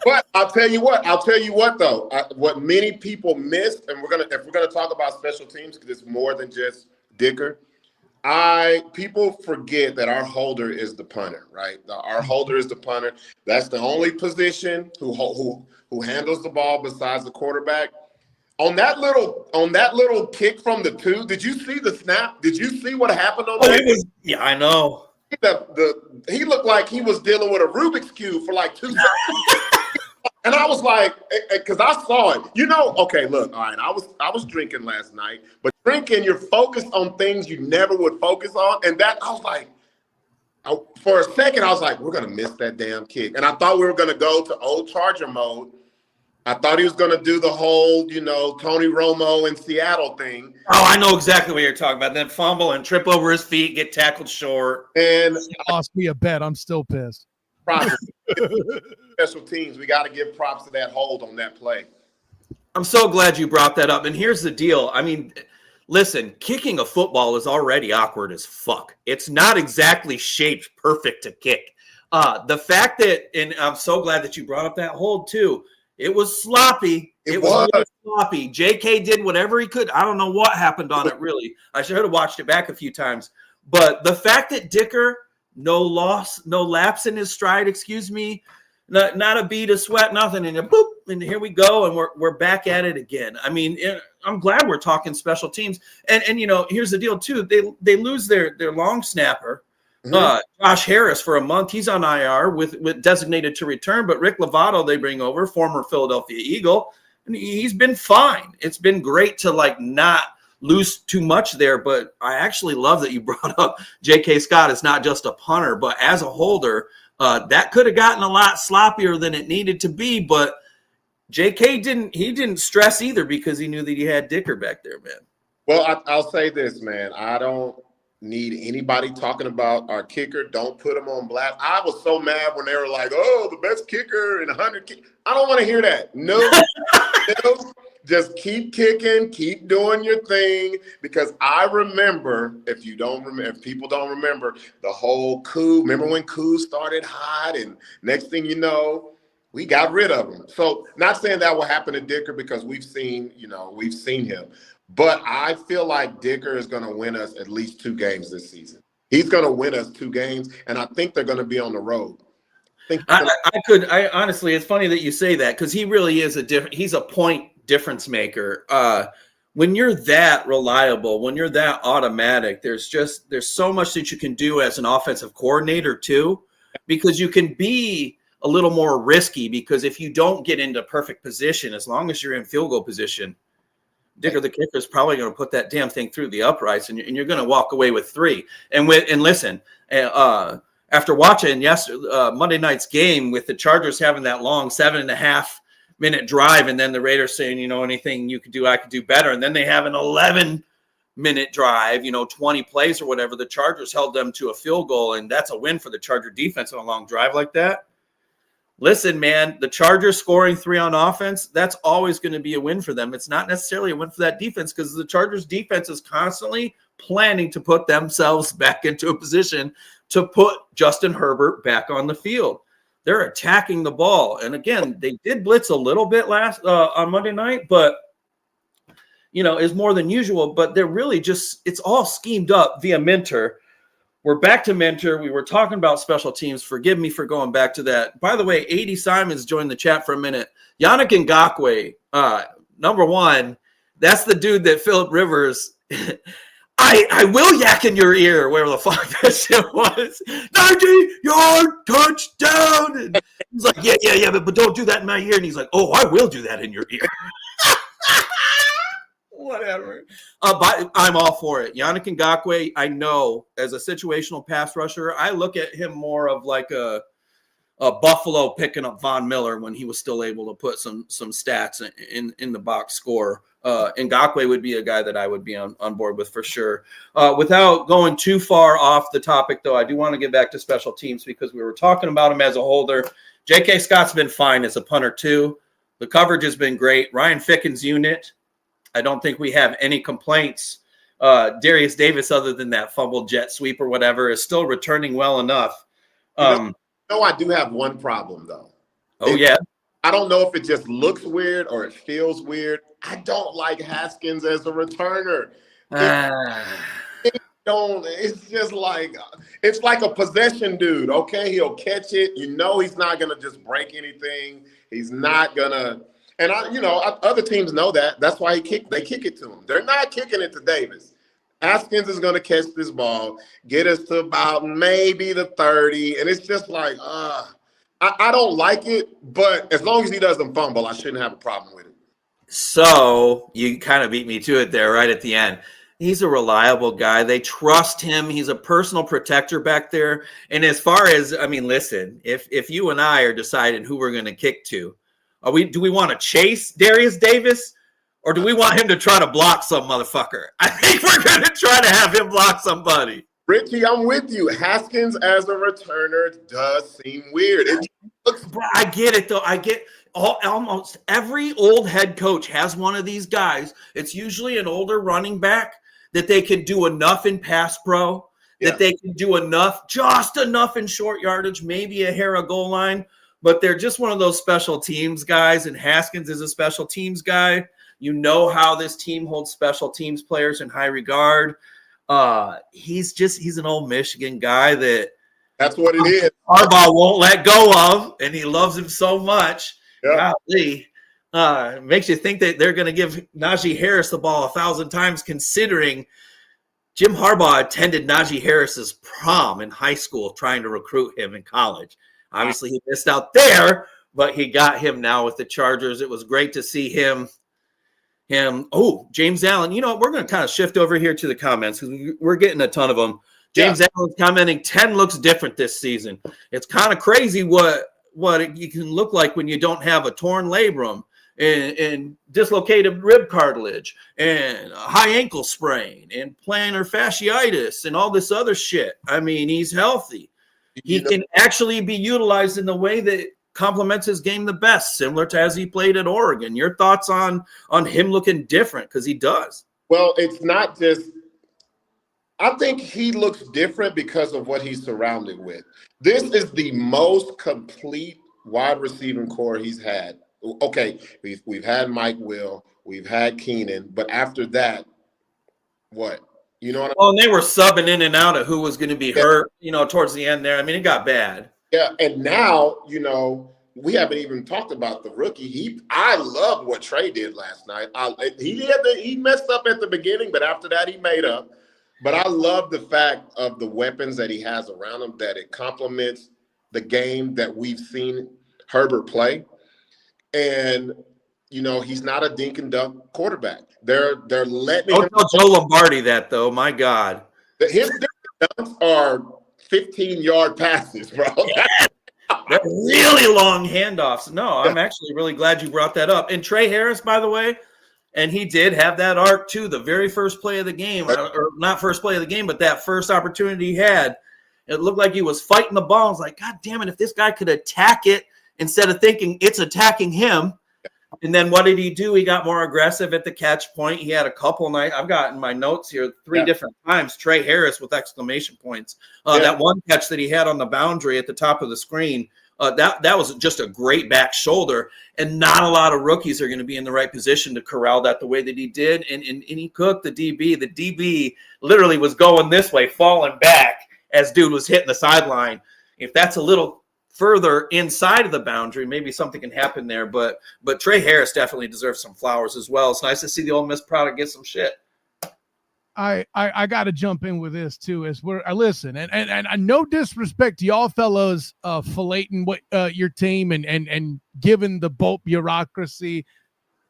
But I'll tell you what though, what many people missed, and if we're gonna talk about special teams, because it's more than just Dicker. People forget that our holder is the punter, right? Our holder is the punter. That's the only position who handles the ball besides the quarterback. On that little kick from the 2, did you see the snap? Did you see what happened on that? Yeah, I know. He looked like he was dealing with a Rubik's Cube for like 2 seconds. And I was like, because I saw it. Okay, look, all right, I was drinking last night, but drinking, you're focused on things you never would focus on. And that, I was like, for a second, I was like, we're going to miss that damn kick. And I thought we were going to go to old Charger mode. I thought he was going to do the whole, Tony Romo in Seattle thing. Oh, I know exactly what you're talking about. Then fumble and trip over his feet, get tackled short. And it lost me a bet. I'm still pissed. Special teams, we got to give props to that hold on that play. I'm so glad you brought that up. And here's the deal. I mean, listen, kicking a football is already awkward as fuck. It's not exactly shaped perfect to kick. The fact that, and I'm so glad that you brought up that hold too. It was sloppy. It was really sloppy. JK did whatever he could. I don't know what happened on it, really. I should have watched it back a few times. But the fact that Dicker, no lapse in his stride, not a beat, a sweat, nothing, and boop, and here we go, and we're back at it again. I mean, I'm glad we're talking special teams. And here's the deal, too. They lose their long snapper, Josh Harris, for a month. He's on IR with designated to return, but Rick Lovato they bring over, former Philadelphia Eagle, and he's been fine. It's been great to not lose too much there, but I actually love that you brought up J.K. Scott is not just a punter, but as a holder, that could have gotten a lot sloppier than it needed to be, but J.K. didn't stress either because he knew that he had Dicker back there, man. Well, I'll say this, man. I don't need anybody talking about our kicker. Don't put him on blast. I was so mad when they were like, oh, the best kicker in 100. I don't want to hear that. No. Just keep kicking, keep doing your thing, because I remember, if people don't remember, the whole coup. Remember when coup started hot, and next thing you know, we got rid of him. So not saying that will happen to Dicker, because we've seen him. But I feel like Dicker is going to win us at least 2 games this season. He's going to win us 2 games, and I think they're going to be on the road. I honestly, it's funny that you say that, because he really is he's a point difference maker. When you're that reliable, when you're that automatic, there's so much that you can do as an offensive coordinator too, because you can be a little more risky, because if you don't get into perfect position, as long as you're in field goal position, Dicker the kicker is probably going to put that damn thing through the uprights, and you're going to walk away with 3. And listen, after watching Monday night's game with the Chargers having that long 7.5-minute drive, and then the Raiders saying, anything you could do, I could do better. And then they have an 11-minute drive, 20 plays or whatever. The Chargers held them to a field goal, and that's a win for the Charger defense on a long drive like that. Listen, man, the Chargers scoring 3 on offense, that's always going to be a win for them. It's not necessarily a win for that defense, because the Chargers defense is constantly planning to put themselves back into a position to put Justin Herbert back on the field. They're attacking the ball. And again, they did blitz a little bit on Monday night, but is more than usual. But they're really it's all schemed up via Minter. We're back to Minter. We were talking about special teams. Forgive me for going back to that. By the way, 80 Simons joined the chat for a minute. Yannick Ngakoue, number 1, that's the dude that Phillip Rivers I will yak in your ear, wherever the fuck that shit was. 90-yard touchdown. And he's like, yeah, but don't do that in my ear. And he's like, oh, I will do that in your ear. Whatever. But I'm all for it. Yannick Ngakoue, I know, as a situational pass rusher, I look at him more of like a Buffalo picking up Von Miller when he was still able to put some stats in the box score. Ngakoue would be a guy that I would be on board with for sure. Without going too far off the topic, though, I do want to get back to special teams, because we were talking about him as a holder. J.K. Scott's been fine as a punter, too. The coverage has been great. Ryan Ficken's unit, I don't think we have any complaints. Darius Davis, other than that fumbled jet sweep or whatever, is still returning well enough. No, I do have one problem though. Oh yeah. I don't know if it just looks weird or it feels weird. I don't like Haskins as a returner. Ah. It's just like it's like a possession dude. Okay, he'll catch it. You know he's not gonna just break anything. He's not gonna, and other teams know that. That's why they kick it to him. They're not kicking it to Davis. Haskins is gonna catch this ball, get us to about maybe the 30, and it's just like, I don't like it, but as long as he doesn't fumble, I shouldn't have a problem with it. So you kind of beat me to it there right at the end. He's a reliable guy. They trust him. He's a personal protector back there. And as far as, I mean, listen, if you and I are deciding who we're going to kick to, do we want to chase Darius Davis, or do we want him to try to block some motherfucker? I think we're going to try to have him block somebody. Richie, I'm with you. Haskins as a returner does seem weird. I get it, though. Almost every old head coach has one of these guys. It's usually an older running back that they can do enough in pass pro, that they can do just enough in short yardage, maybe a hair of goal line, but they're just one of those special teams guys, and Haskins is a special teams guy. You know how this team holds special teams players in high regard. He's an old Michigan guy that's what it is. Harbaugh won't let go of, and he loves him so much. Yep. Golly, makes you think that they're going to give Najee Harris the ball 1,000 times, considering Jim Harbaugh attended Najee Harris's prom in high school trying to recruit him in college. Obviously, he missed out there, but he got him now with the Chargers. It was great to see him. Oh, James Allen. You know, we're going to kind of shift over here to the comments because we're getting a ton of them. James Allen's commenting, 10 looks different this season. It's kind of crazy what you can look like when you don't have a torn labrum and dislocated rib cartilage and a high ankle sprain and plantar fasciitis and all this other shit. I mean, he's healthy. He can actually be utilized in the way that complements his game the best, similar to as he played at Oregon. Your thoughts on him looking different, because he does. Well, it's not just – I think he looks different because of what he's surrounded with. This is the most complete wide receiving core he's had. Okay, we've had Mike Will, we've had Keenan, but after that, what? You know what I mean? Well, and they were subbing in and out of who was going to be hurt, towards the end there. I mean, it got bad. Yeah, and now, we haven't even talked about the rookie. I love what Trey did last night. He messed up at the beginning, but after that, he made up. But I love the fact of the weapons that he has around him, that it complements the game that we've seen Herbert play. And, he's not a dink and dunk quarterback. They're letting him. Don't tell Joe Lombardi that, though. My God. His dink and dunks are 15-yard passes, bro. They're really long handoffs. No, I'm actually really glad you brought that up. And Trey Harris, by the way, and he did have that arc too. The very first play of the game, or not first play of the game, but that first opportunity he had, it looked like he was fighting the ball. I was like, God damn it, if this guy could attack it instead of thinking it's attacking him. And then what did he do? He got more aggressive at the catch point. He had a couple nights. I've got in my notes here 3 different times, Trey Harris with exclamation points. That one catch that he had on the boundary at the top of the screen, that was just a great back shoulder. And not a lot of rookies are going to be in the right position to corral that the way that he did. And he cooked the DB. The DB literally was going this way, falling back as dude was hitting the sideline. If that's a little further inside of the boundary, maybe something can happen there. But Trey Harris definitely deserves some flowers as well. It's nice to see the Ole Miss product get some shit. I got to jump in with this too, as I listen, and no disrespect to y'all fellows filleting what your team and giving the Bolt bureaucracy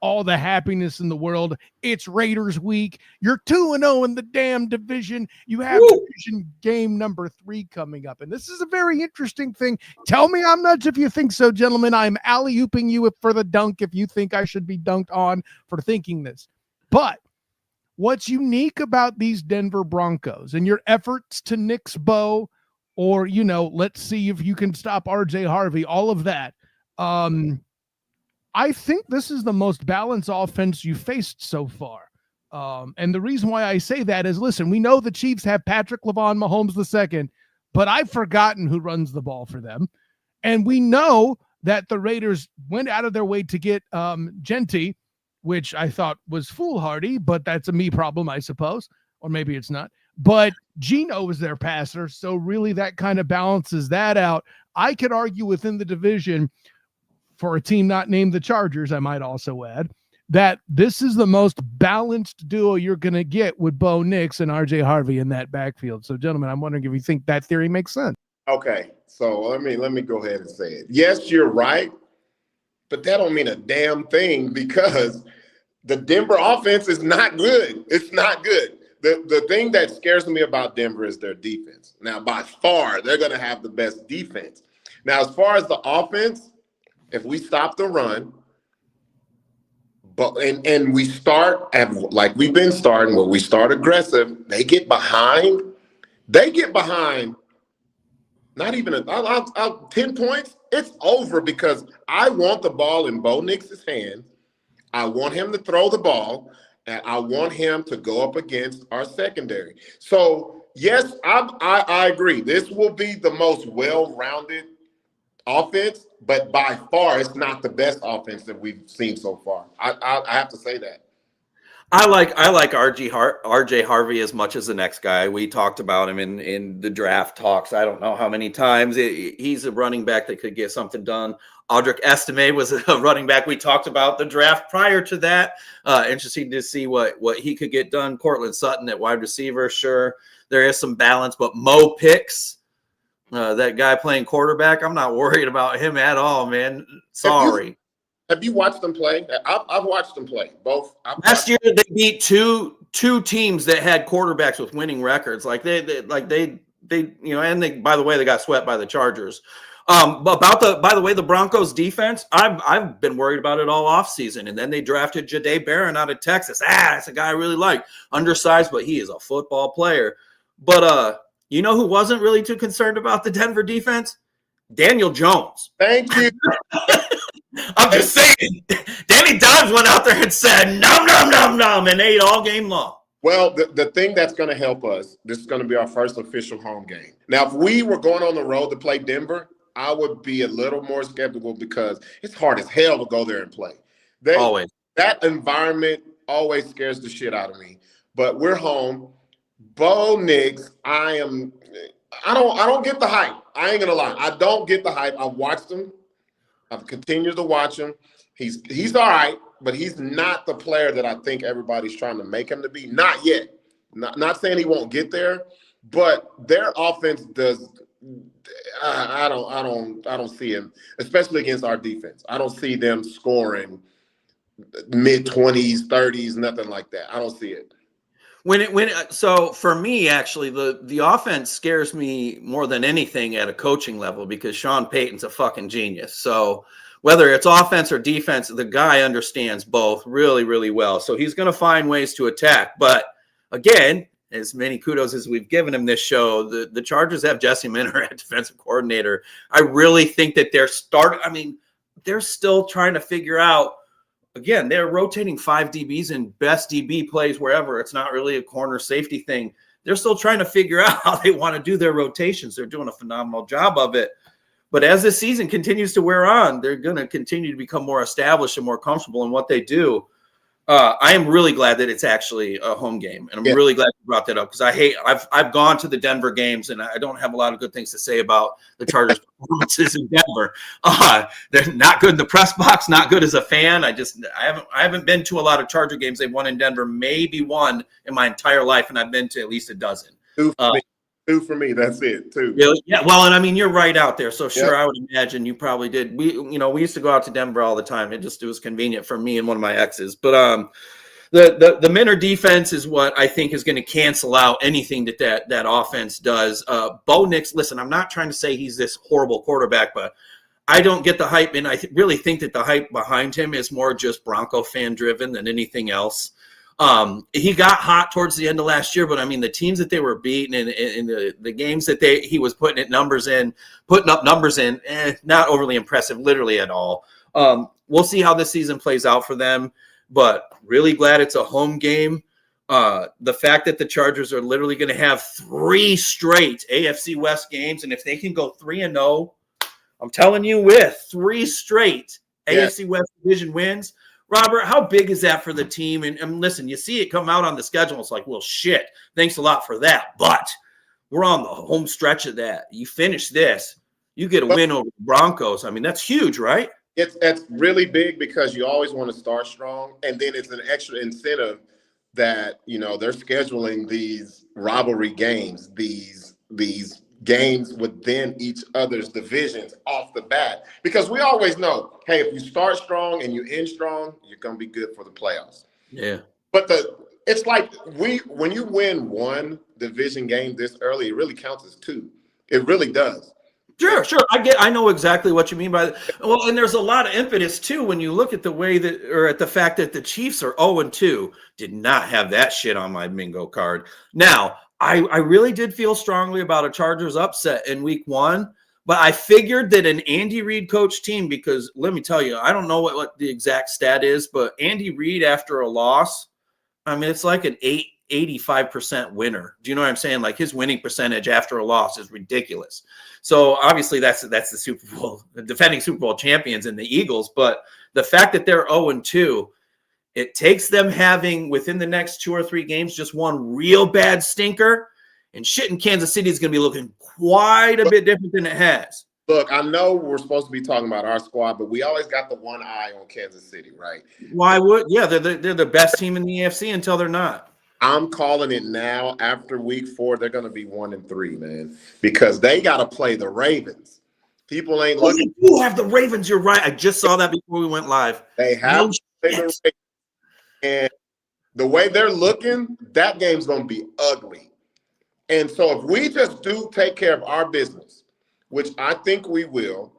all the happiness in the world. It's Raiders week. You're 2-0 in the damn division. You have division game number 3 coming up. And this is a very interesting thing. Tell me I'm nuts if you think so, gentlemen. I'm alley-ooping you for the dunk if you think I should be dunked on for thinking this. But what's unique about these Denver Broncos and your efforts to nix Bo, or, let's see if you can stop RJ Harvey, all of that. I think this is the most balanced offense you faced so far. And the reason why I say that is, listen, we know the Chiefs have Patrick LaVon Mahomes II, but I've forgotten who runs the ball for them. And we know that the Raiders went out of their way to get Genty, which I thought was foolhardy, but that's a me problem, I suppose. Or maybe it's not. But Geno was their passer, so really that kind of balances that out. I could argue within the division, for a team not named the Chargers, I might also add, that this is the most balanced duo you're going to get with Bo Nix and RJ Harvey in that backfield. So, gentlemen, I'm wondering if you think that theory makes sense. Okay, so let me go ahead and say it. Yes, you're right, but that don't mean a damn thing because the Denver offense is not good. It's not good. The thing that scares me about Denver is their defense. Now, by far, they're going to have the best defense. Now, as far as the offense, if we stop the run, and we start like we've been starting, where we start aggressive, they get behind. Not even 10 points. It's over because I want the ball in Bo Nix's hands. I want him to throw the ball, and I want him to go up against our secondary. So yes, I agree. This will be the most well-rounded offense, but by far it's not the best offense that we've seen so far. I have to say that. I like RJ Harvey as much as the next guy. We talked about him in the draft talks. I don't know how many times. He's a running back that could get something done. Audric Estime was a running back. We talked about the draft prior to that. Interesting to see what he could get done. Cortland Sutton at wide receiver. Sure, there is some balance, but Mo Picks, that guy playing quarterback, I'm not worried about him at all, man. Sorry. Have you watched them play? I've watched them play both. Last year they beat two teams that had quarterbacks with winning records. Like they and they, by the way, they got swept by the Chargers. By the way, the Broncos defense, I've been worried about it all offseason. And then they drafted Jahdae Barron out of Texas. That's a guy I really like. Undersized, but he is a football player. But you know who wasn't really too concerned about the Denver defense? Daniel Jones. Thank you. I'm just saying, Danny Dimes went out there and said, nom, nom, nom, nom, and ate all game long. Well, the thing that's going to help us, this is going to be our first official home game. Now, if we were going on the road to play Denver, I would be a little more skeptical because it's hard as hell to go there and play. Always. That environment always scares the shit out of me. But we're home. Bo Nix, I don't get the hype. I ain't going to lie. I don't get the hype. I've watched him. I've continued to watch him. He's all right, but he's not the player that I think everybody's trying to make him to be. Not yet. Not saying he won't get there, but their offense does. I don't see him, especially against our defense. I don't see them scoring mid-20s, 30s, nothing like that. I don't see it. So for me, actually, the offense scares me more than anything at a coaching level because Sean Payton's a fucking genius. So whether it's offense or defense, the guy understands both really, really well. So he's going to find ways to attack. But again, as many kudos as we've given him this show, the Chargers have Jesse Minter at defensive coordinator. I really think that they're still trying to figure out. Again, they're rotating 5 DBs and best DB plays wherever. It's not really a corner safety thing. They're still trying to figure out how they want to do their rotations. They're doing a phenomenal job of it. But as this season continues to wear on, they're going to continue to become more established and more comfortable in what they do. I am really glad that it's actually a home game, and I'm really glad you brought that up because I've gone to the Denver games, and I don't have a lot of good things to say about the Chargers' performances in Denver. They're not good in the press box, not good as a fan. I haven't been to a lot of Charger games. They've won in Denver, maybe one in my entire life, and I've been to at least a dozen. Two for me. That's it. 2. Really? Yeah. Well, and I mean, you're right out there. So sure, I would imagine you probably did. We used to go out to Denver all the time. It was convenient for me and one of my exes. But the Minter defense is what I think is going to cancel out anything that offense does. Bo Nix, listen, I'm not trying to say he's this horrible quarterback, but I don't get the hype, and I really think that the hype behind him is more just Bronco fan driven than anything else. He got hot towards the end of last year, but I mean, the teams that they were beating in the games that he was putting up numbers in, not overly impressive, literally at all. We'll see how this season plays out for them, but really glad it's a home game. The fact that the Chargers are literally going to have 3 straight AFC West games, and if they can go 3-0, I'm telling you, with 3 straight Yeah. AFC West division wins. Robert, how big is that for the team? And listen, you see it come out on the schedule. It's like, well, shit, thanks a lot for that. But we're on the home stretch of that. You finish this, you get a win over the Broncos. I mean, that's huge, right? It's really big because you always want to start strong. And then it's an extra incentive that, they're scheduling these rivalry games, these games within each other's divisions off the bat, because we always know, hey, if you start strong and you end strong, you're going to be good for the playoffs. Yeah. But it's like when you win one division game this early, it really counts as 2. It really does. Sure. I know exactly what you mean by that. Well, and there's a lot of impetus too when you look at the way that, or at the fact that the Chiefs are 0-2. Did not have that shit on my bingo card. Now, I really did feel strongly about a Chargers upset in week 1, but I figured that an Andy Reid coach team, because let me tell you, I don't know what the exact stat is, but Andy Reid after a loss, I mean, it's like an 85% winner. Do you know what I'm saying? Like his winning percentage after a loss is ridiculous. So obviously that's the Super Bowl, the defending Super Bowl champions in the Eagles. But the fact that they're 0-2, it takes them having within the next 2 or 3 games just one real bad stinker, and shit in Kansas City is going to be looking quite a bit different than it has. Look, I know we're supposed to be talking about our squad, but we always got the one eye on Kansas City, right? Why would? Yeah, they're the best team in the AFC until they're not. I'm calling it now. After week 4, they're going to be 1-3, man, because they got to play the Ravens. People ain't looking. They do have the Ravens. You're right. I just saw that before we went live. They have to play the Ravens. And the way they're looking, that game's going to be ugly. And so if we just do take care of our business, which I think we will,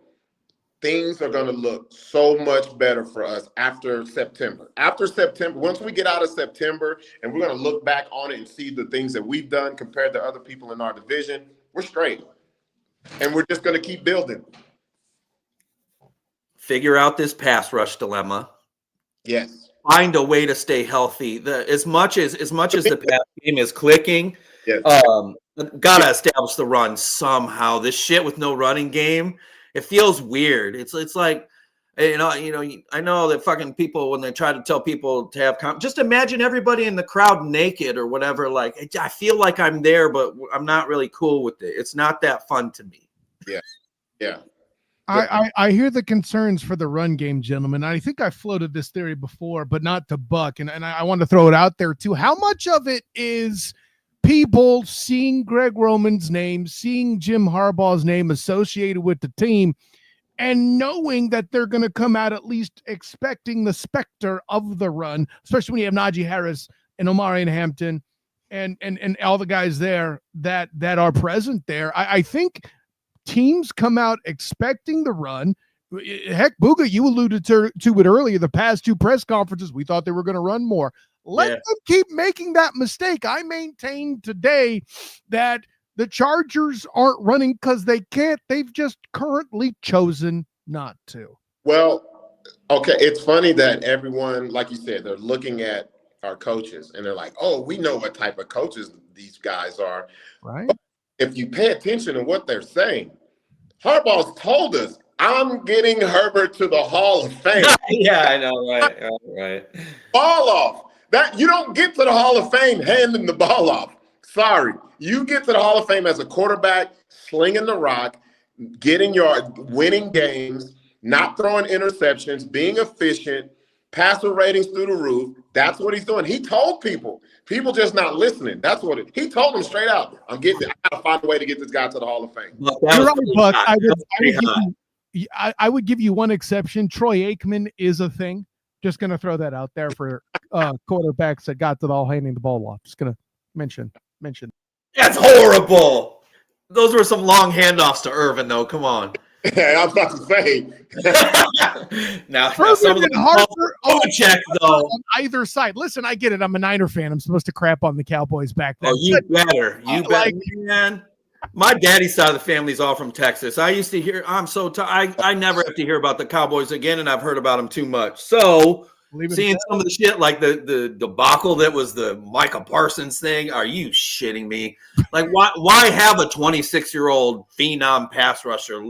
things are going to look so much better for us after September. After September, once we get out of September and we're going to look back on it and see the things that we've done compared to other people in our division, we're straight. And we're just going to keep building. Figure out this pass rush dilemma. Yes. Find a way to stay healthy. As much as the pass game is clicking, yes. Gotta establish the run somehow. This shit with no running game, it feels weird. It's like, I know that fucking people, when they try to tell people to have just imagine everybody in the crowd naked or whatever. Like, I feel like I'm there, but I'm not really cool with it. It's not that fun to me. Yeah. I hear the concerns for the run game, gentlemen. I think I floated this theory before, but not to Buck. And I want to throw it out there too. How much of it is people seeing Greg Roman's name, seeing Jim Harbaugh's name associated with the team, and knowing that they're going to come out at least expecting the specter of the run, especially when you have Najee Harris and Omari and Hampton and all the guys there that are present there. I think teams come out expecting the run. Heck, Booga, you alluded to it earlier. The past 2 press conferences, we thought they were going to run more. Let them keep making that mistake. I maintain today that the Chargers aren't running because they can't. They've just currently chosen not to. Well, okay. It's funny that everyone, like you said, they're looking at our coaches and they're like, oh, we know what type of coaches these guys are. Right. But if you pay attention to what they're saying, Harbaugh's told us, I'm getting Herbert to the Hall of Fame. Yeah, I know, right. Ball off. That you don't get to the Hall of Fame handing the ball off. Sorry. You get to the Hall of Fame as a quarterback, slinging the rock, getting your winning games, not throwing interceptions, being efficient, passer ratings through the roof. That's what he's doing. He told people just not listening. That's what he told them straight out. I gotta find a way to get this guy to the Hall of Fame. You're right, Buck. I would give you one exception. Troy Aikman is a thing. Just going to throw that out there for quarterbacks that got to the all handing the ball off. Just going to mention. That's horrible. Those were some long handoffs to Irvin, though. Come on. I was about to say. now some of the Harper check though on either side. Listen, I get it. I'm a Niner fan. I'm supposed to crap on the Cowboys back then. Oh, you better, man. My daddy's side of the family is all from Texas. I used to hear. I'm so tired. I never have to hear about the Cowboys again, and I've heard about them too much. So seeing some of the shit like the debacle that was the Micah Parsons thing. Are you shitting me? Like why have a 26-year-old phenom pass rusher?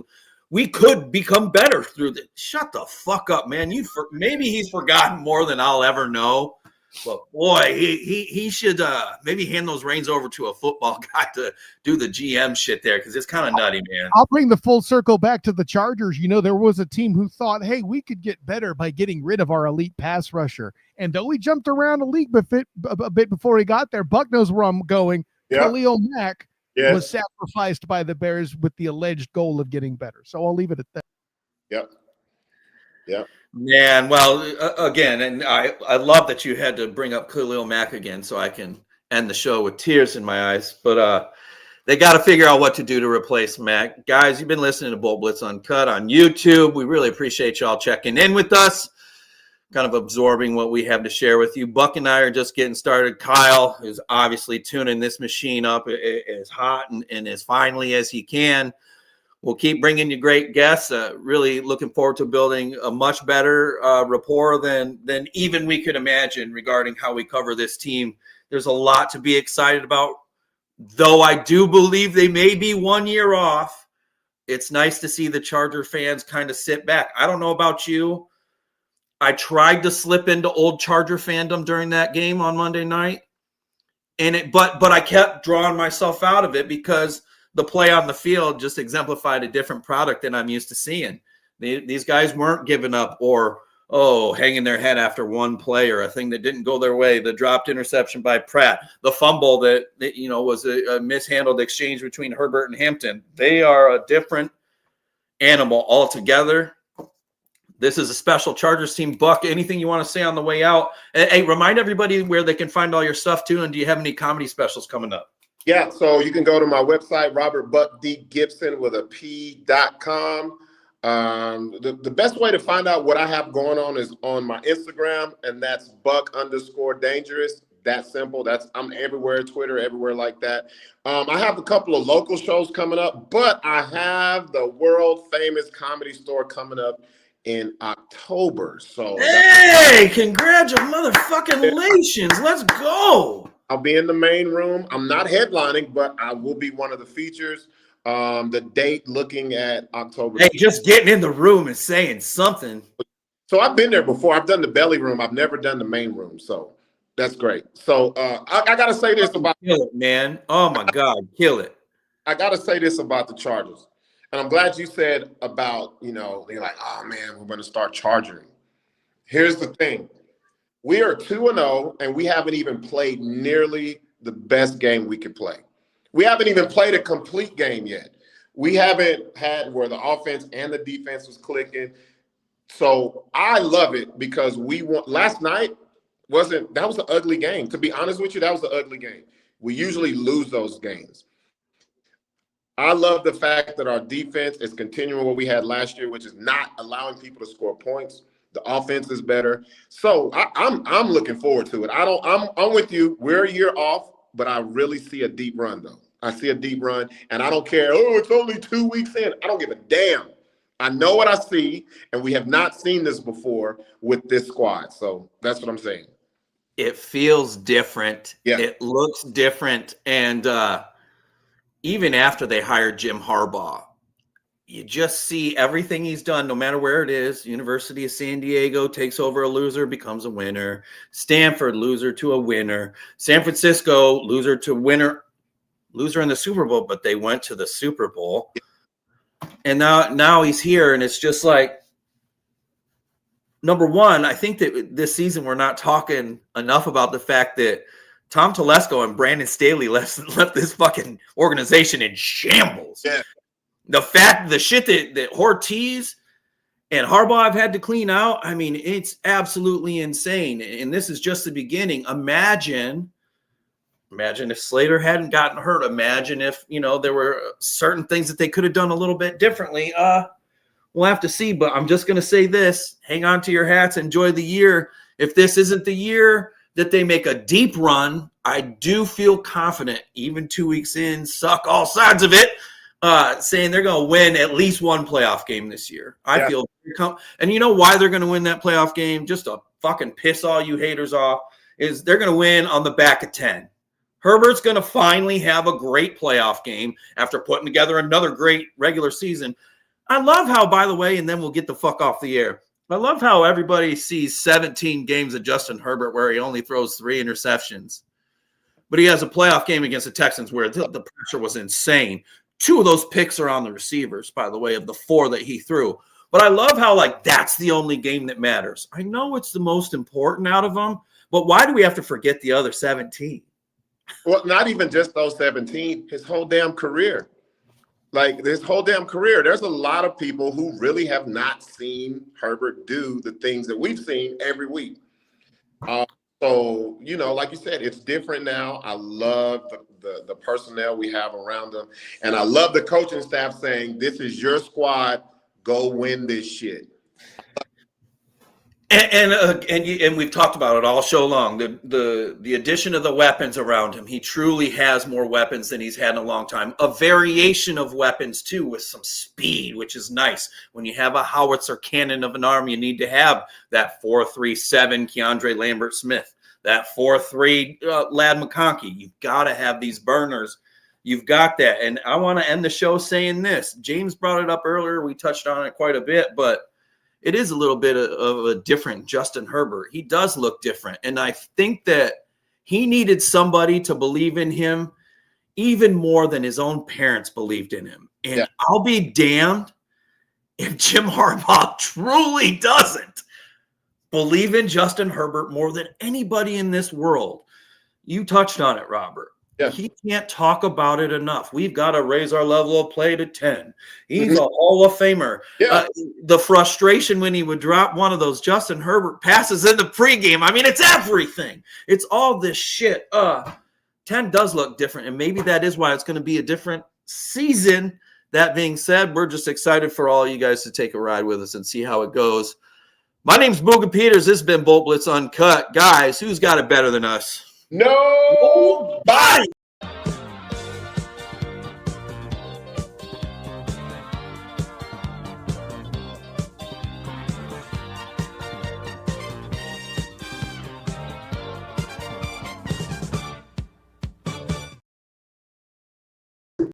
we could become better through the. Shut the fuck up, man. Maybe he's forgotten more than I'll ever know. But boy, he should maybe hand those reins over to a football guy to do the GM shit there, because it's kind of nutty, man. I'll bring the full circle back to the Chargers. You know, there was a team who thought, hey, we could get better by getting rid of our elite pass rusher. And though he jumped around the league a bit before he got there, Buck knows where I'm going. Yeah. Khalil Mack was sacrificed by the Bears with the alleged goal of getting better. So I'll leave it at that. Yep. Yep. Man, well, again, and I love that you had to bring up Khalil Mack again so I can end the show with tears in my eyes. But they got to figure out what to do to replace Mack. Guys, you've been listening to Bull Blitz Uncut on YouTube. We really appreciate y'all checking in with us, kind of absorbing what we have to share with you. Buck and I are just getting started. Kyle is obviously tuning this machine up as hot and as finely as he can. We'll keep bringing you great guests. Really looking forward to building a much better rapport than even we could imagine regarding how we cover this team. There's a lot to be excited about, though I do believe they may be 1 year off. It's nice to see the Charger fans kind of sit back. I don't know about you. I tried to slip into old Charger fandom during that game on Monday night, but I kept drawing myself out of it because the play on the field just exemplified a different product than I'm used to seeing. These guys weren't giving up or, hanging their head after one play or a thing that didn't go their way. The dropped interception by Pratt, the fumble that was a mishandled exchange between Herbert and Hampton. They are a different animal altogether. This is a special Chargers team. Buck, anything you want to say on the way out? Hey, remind everybody where they can find all your stuff too. And do you have any comedy specials coming up? Yeah, so you can go to my website, robertbuckdgibson with a P.com. The best way to find out what I have going on is on my Instagram, and that's Buck_dangerous. That simple. I'm everywhere, Twitter, everywhere like that. I have a couple of local shows coming up, but I have the world famous Comedy Store coming up in October. So hey, congratulations. Let's go. I'll be in the main room. I'm not headlining, but I will be one of the features. The date looking at October. Hey, just getting in the room and saying something. So I've been there before. I've done the belly room. I've never done the main room. So that's great. So I got to say this about. Kill it, man. Oh, my God. Kill it. I got to say this about the Chargers. And I'm glad you said about, they're like, oh, man, we're going to start charging. Here's the thing. We are 2-0, and we haven't even played nearly the best game we could play. We haven't even played a complete game yet. We haven't had where the offense and the defense was clicking. So I love it because we won. Last night was an ugly game. To be honest with you, that was an ugly game. We usually lose those games. I love the fact that our defense is continuing what we had last year, which is not allowing people to score points. The offense is better. So I'm looking forward to it. I'm with you. We're a year off, but I really see a deep run, though. I see a deep run, and I don't care. Oh, it's only 2 weeks in. I don't give a damn. I know what I see, and we have not seen this before with this squad. So that's what I'm saying. It feels different. Yeah. It looks different. And even after they hired Jim Harbaugh, you just see everything he's done, no matter where it is. University of San Diego takes over a loser, becomes a winner. Stanford, loser to a winner. San Francisco, loser to winner, loser in the Super Bowl, but they went to the Super Bowl. And now he's here, and it's just like, number one, I think that this season we're not talking enough about the fact that Tom Telesco and Brandon Staley left this fucking organization in shambles. Yeah. The shit that Ortiz and Harbaugh have had to clean out, I mean, it's absolutely insane. And this is just the beginning. Imagine if Slater hadn't gotten hurt. Imagine if, there were certain things that they could have done a little bit differently. We'll have to see, but I'm just going to say this. Hang on to your hats. Enjoy the year. If this isn't the year that they make a deep run, I do feel confident, even 2 weeks in, suck all sides of it, saying they're going to win at least one playoff game this year. I feel and you know why they're going to win that playoff game? Just to fucking piss all you haters off, is they're going to win on the back of 10. Herbert's going to finally have a great playoff game after putting together another great regular season. I love how, by the way, and then we'll get the fuck off the air. I love how everybody sees 17 games of Justin Herbert where he only throws 3 interceptions. But he has a playoff game against the Texans where the pressure was insane. 2 of those picks are on the receivers, by the way, of the 4 that he threw. But I love how, like, that's the only game that matters. I know it's the most important out of them, but why do we have to forget the other 17? Well, not even just those 17, his whole damn career. Like, this whole damn career, there's a lot of people who really have not seen Herbert do the things that we've seen every week. So, you know, like you said, it's different now. I love the personnel we have around them. And I love the coaching staff saying, this is your squad. Go win this shit. And we've talked about it all show long. The addition of the weapons around him, he truly has more weapons than he's had in a long time. A variation of weapons too, with some speed, which is nice. When you have a howitzer cannon of an arm, you need to have that 4.37 Keandre Lambert-Smith, that 4.3 Ladd McConkey. You've got to have these burners. You've got that. And I want to end the show saying this. James brought it up earlier. We touched on it quite a bit, but it is a little bit of a different Justin Herbert. He does look different. And I think that he needed somebody to believe in him even more than his own parents believed in him. And yeah. I'll be damned if Jim Harbaugh truly doesn't believe in Justin Herbert more than anybody in this world. You touched on it, Robert. Yeah. He can't talk about it enough. We've got to raise our level of play to 10. He's a Hall of Famer. Yeah. The frustration when he would drop one of those Justin Herbert passes in the pregame. I mean, it's everything. It's all this shit. 10 does look different, and maybe that is why it's going to be a different season. That being said, we're just excited for all you guys to take a ride with us and see how it goes. My name's Booga Peters. This has been Bolt Blitz Uncut. Guys, who's got it better than us? Nobody.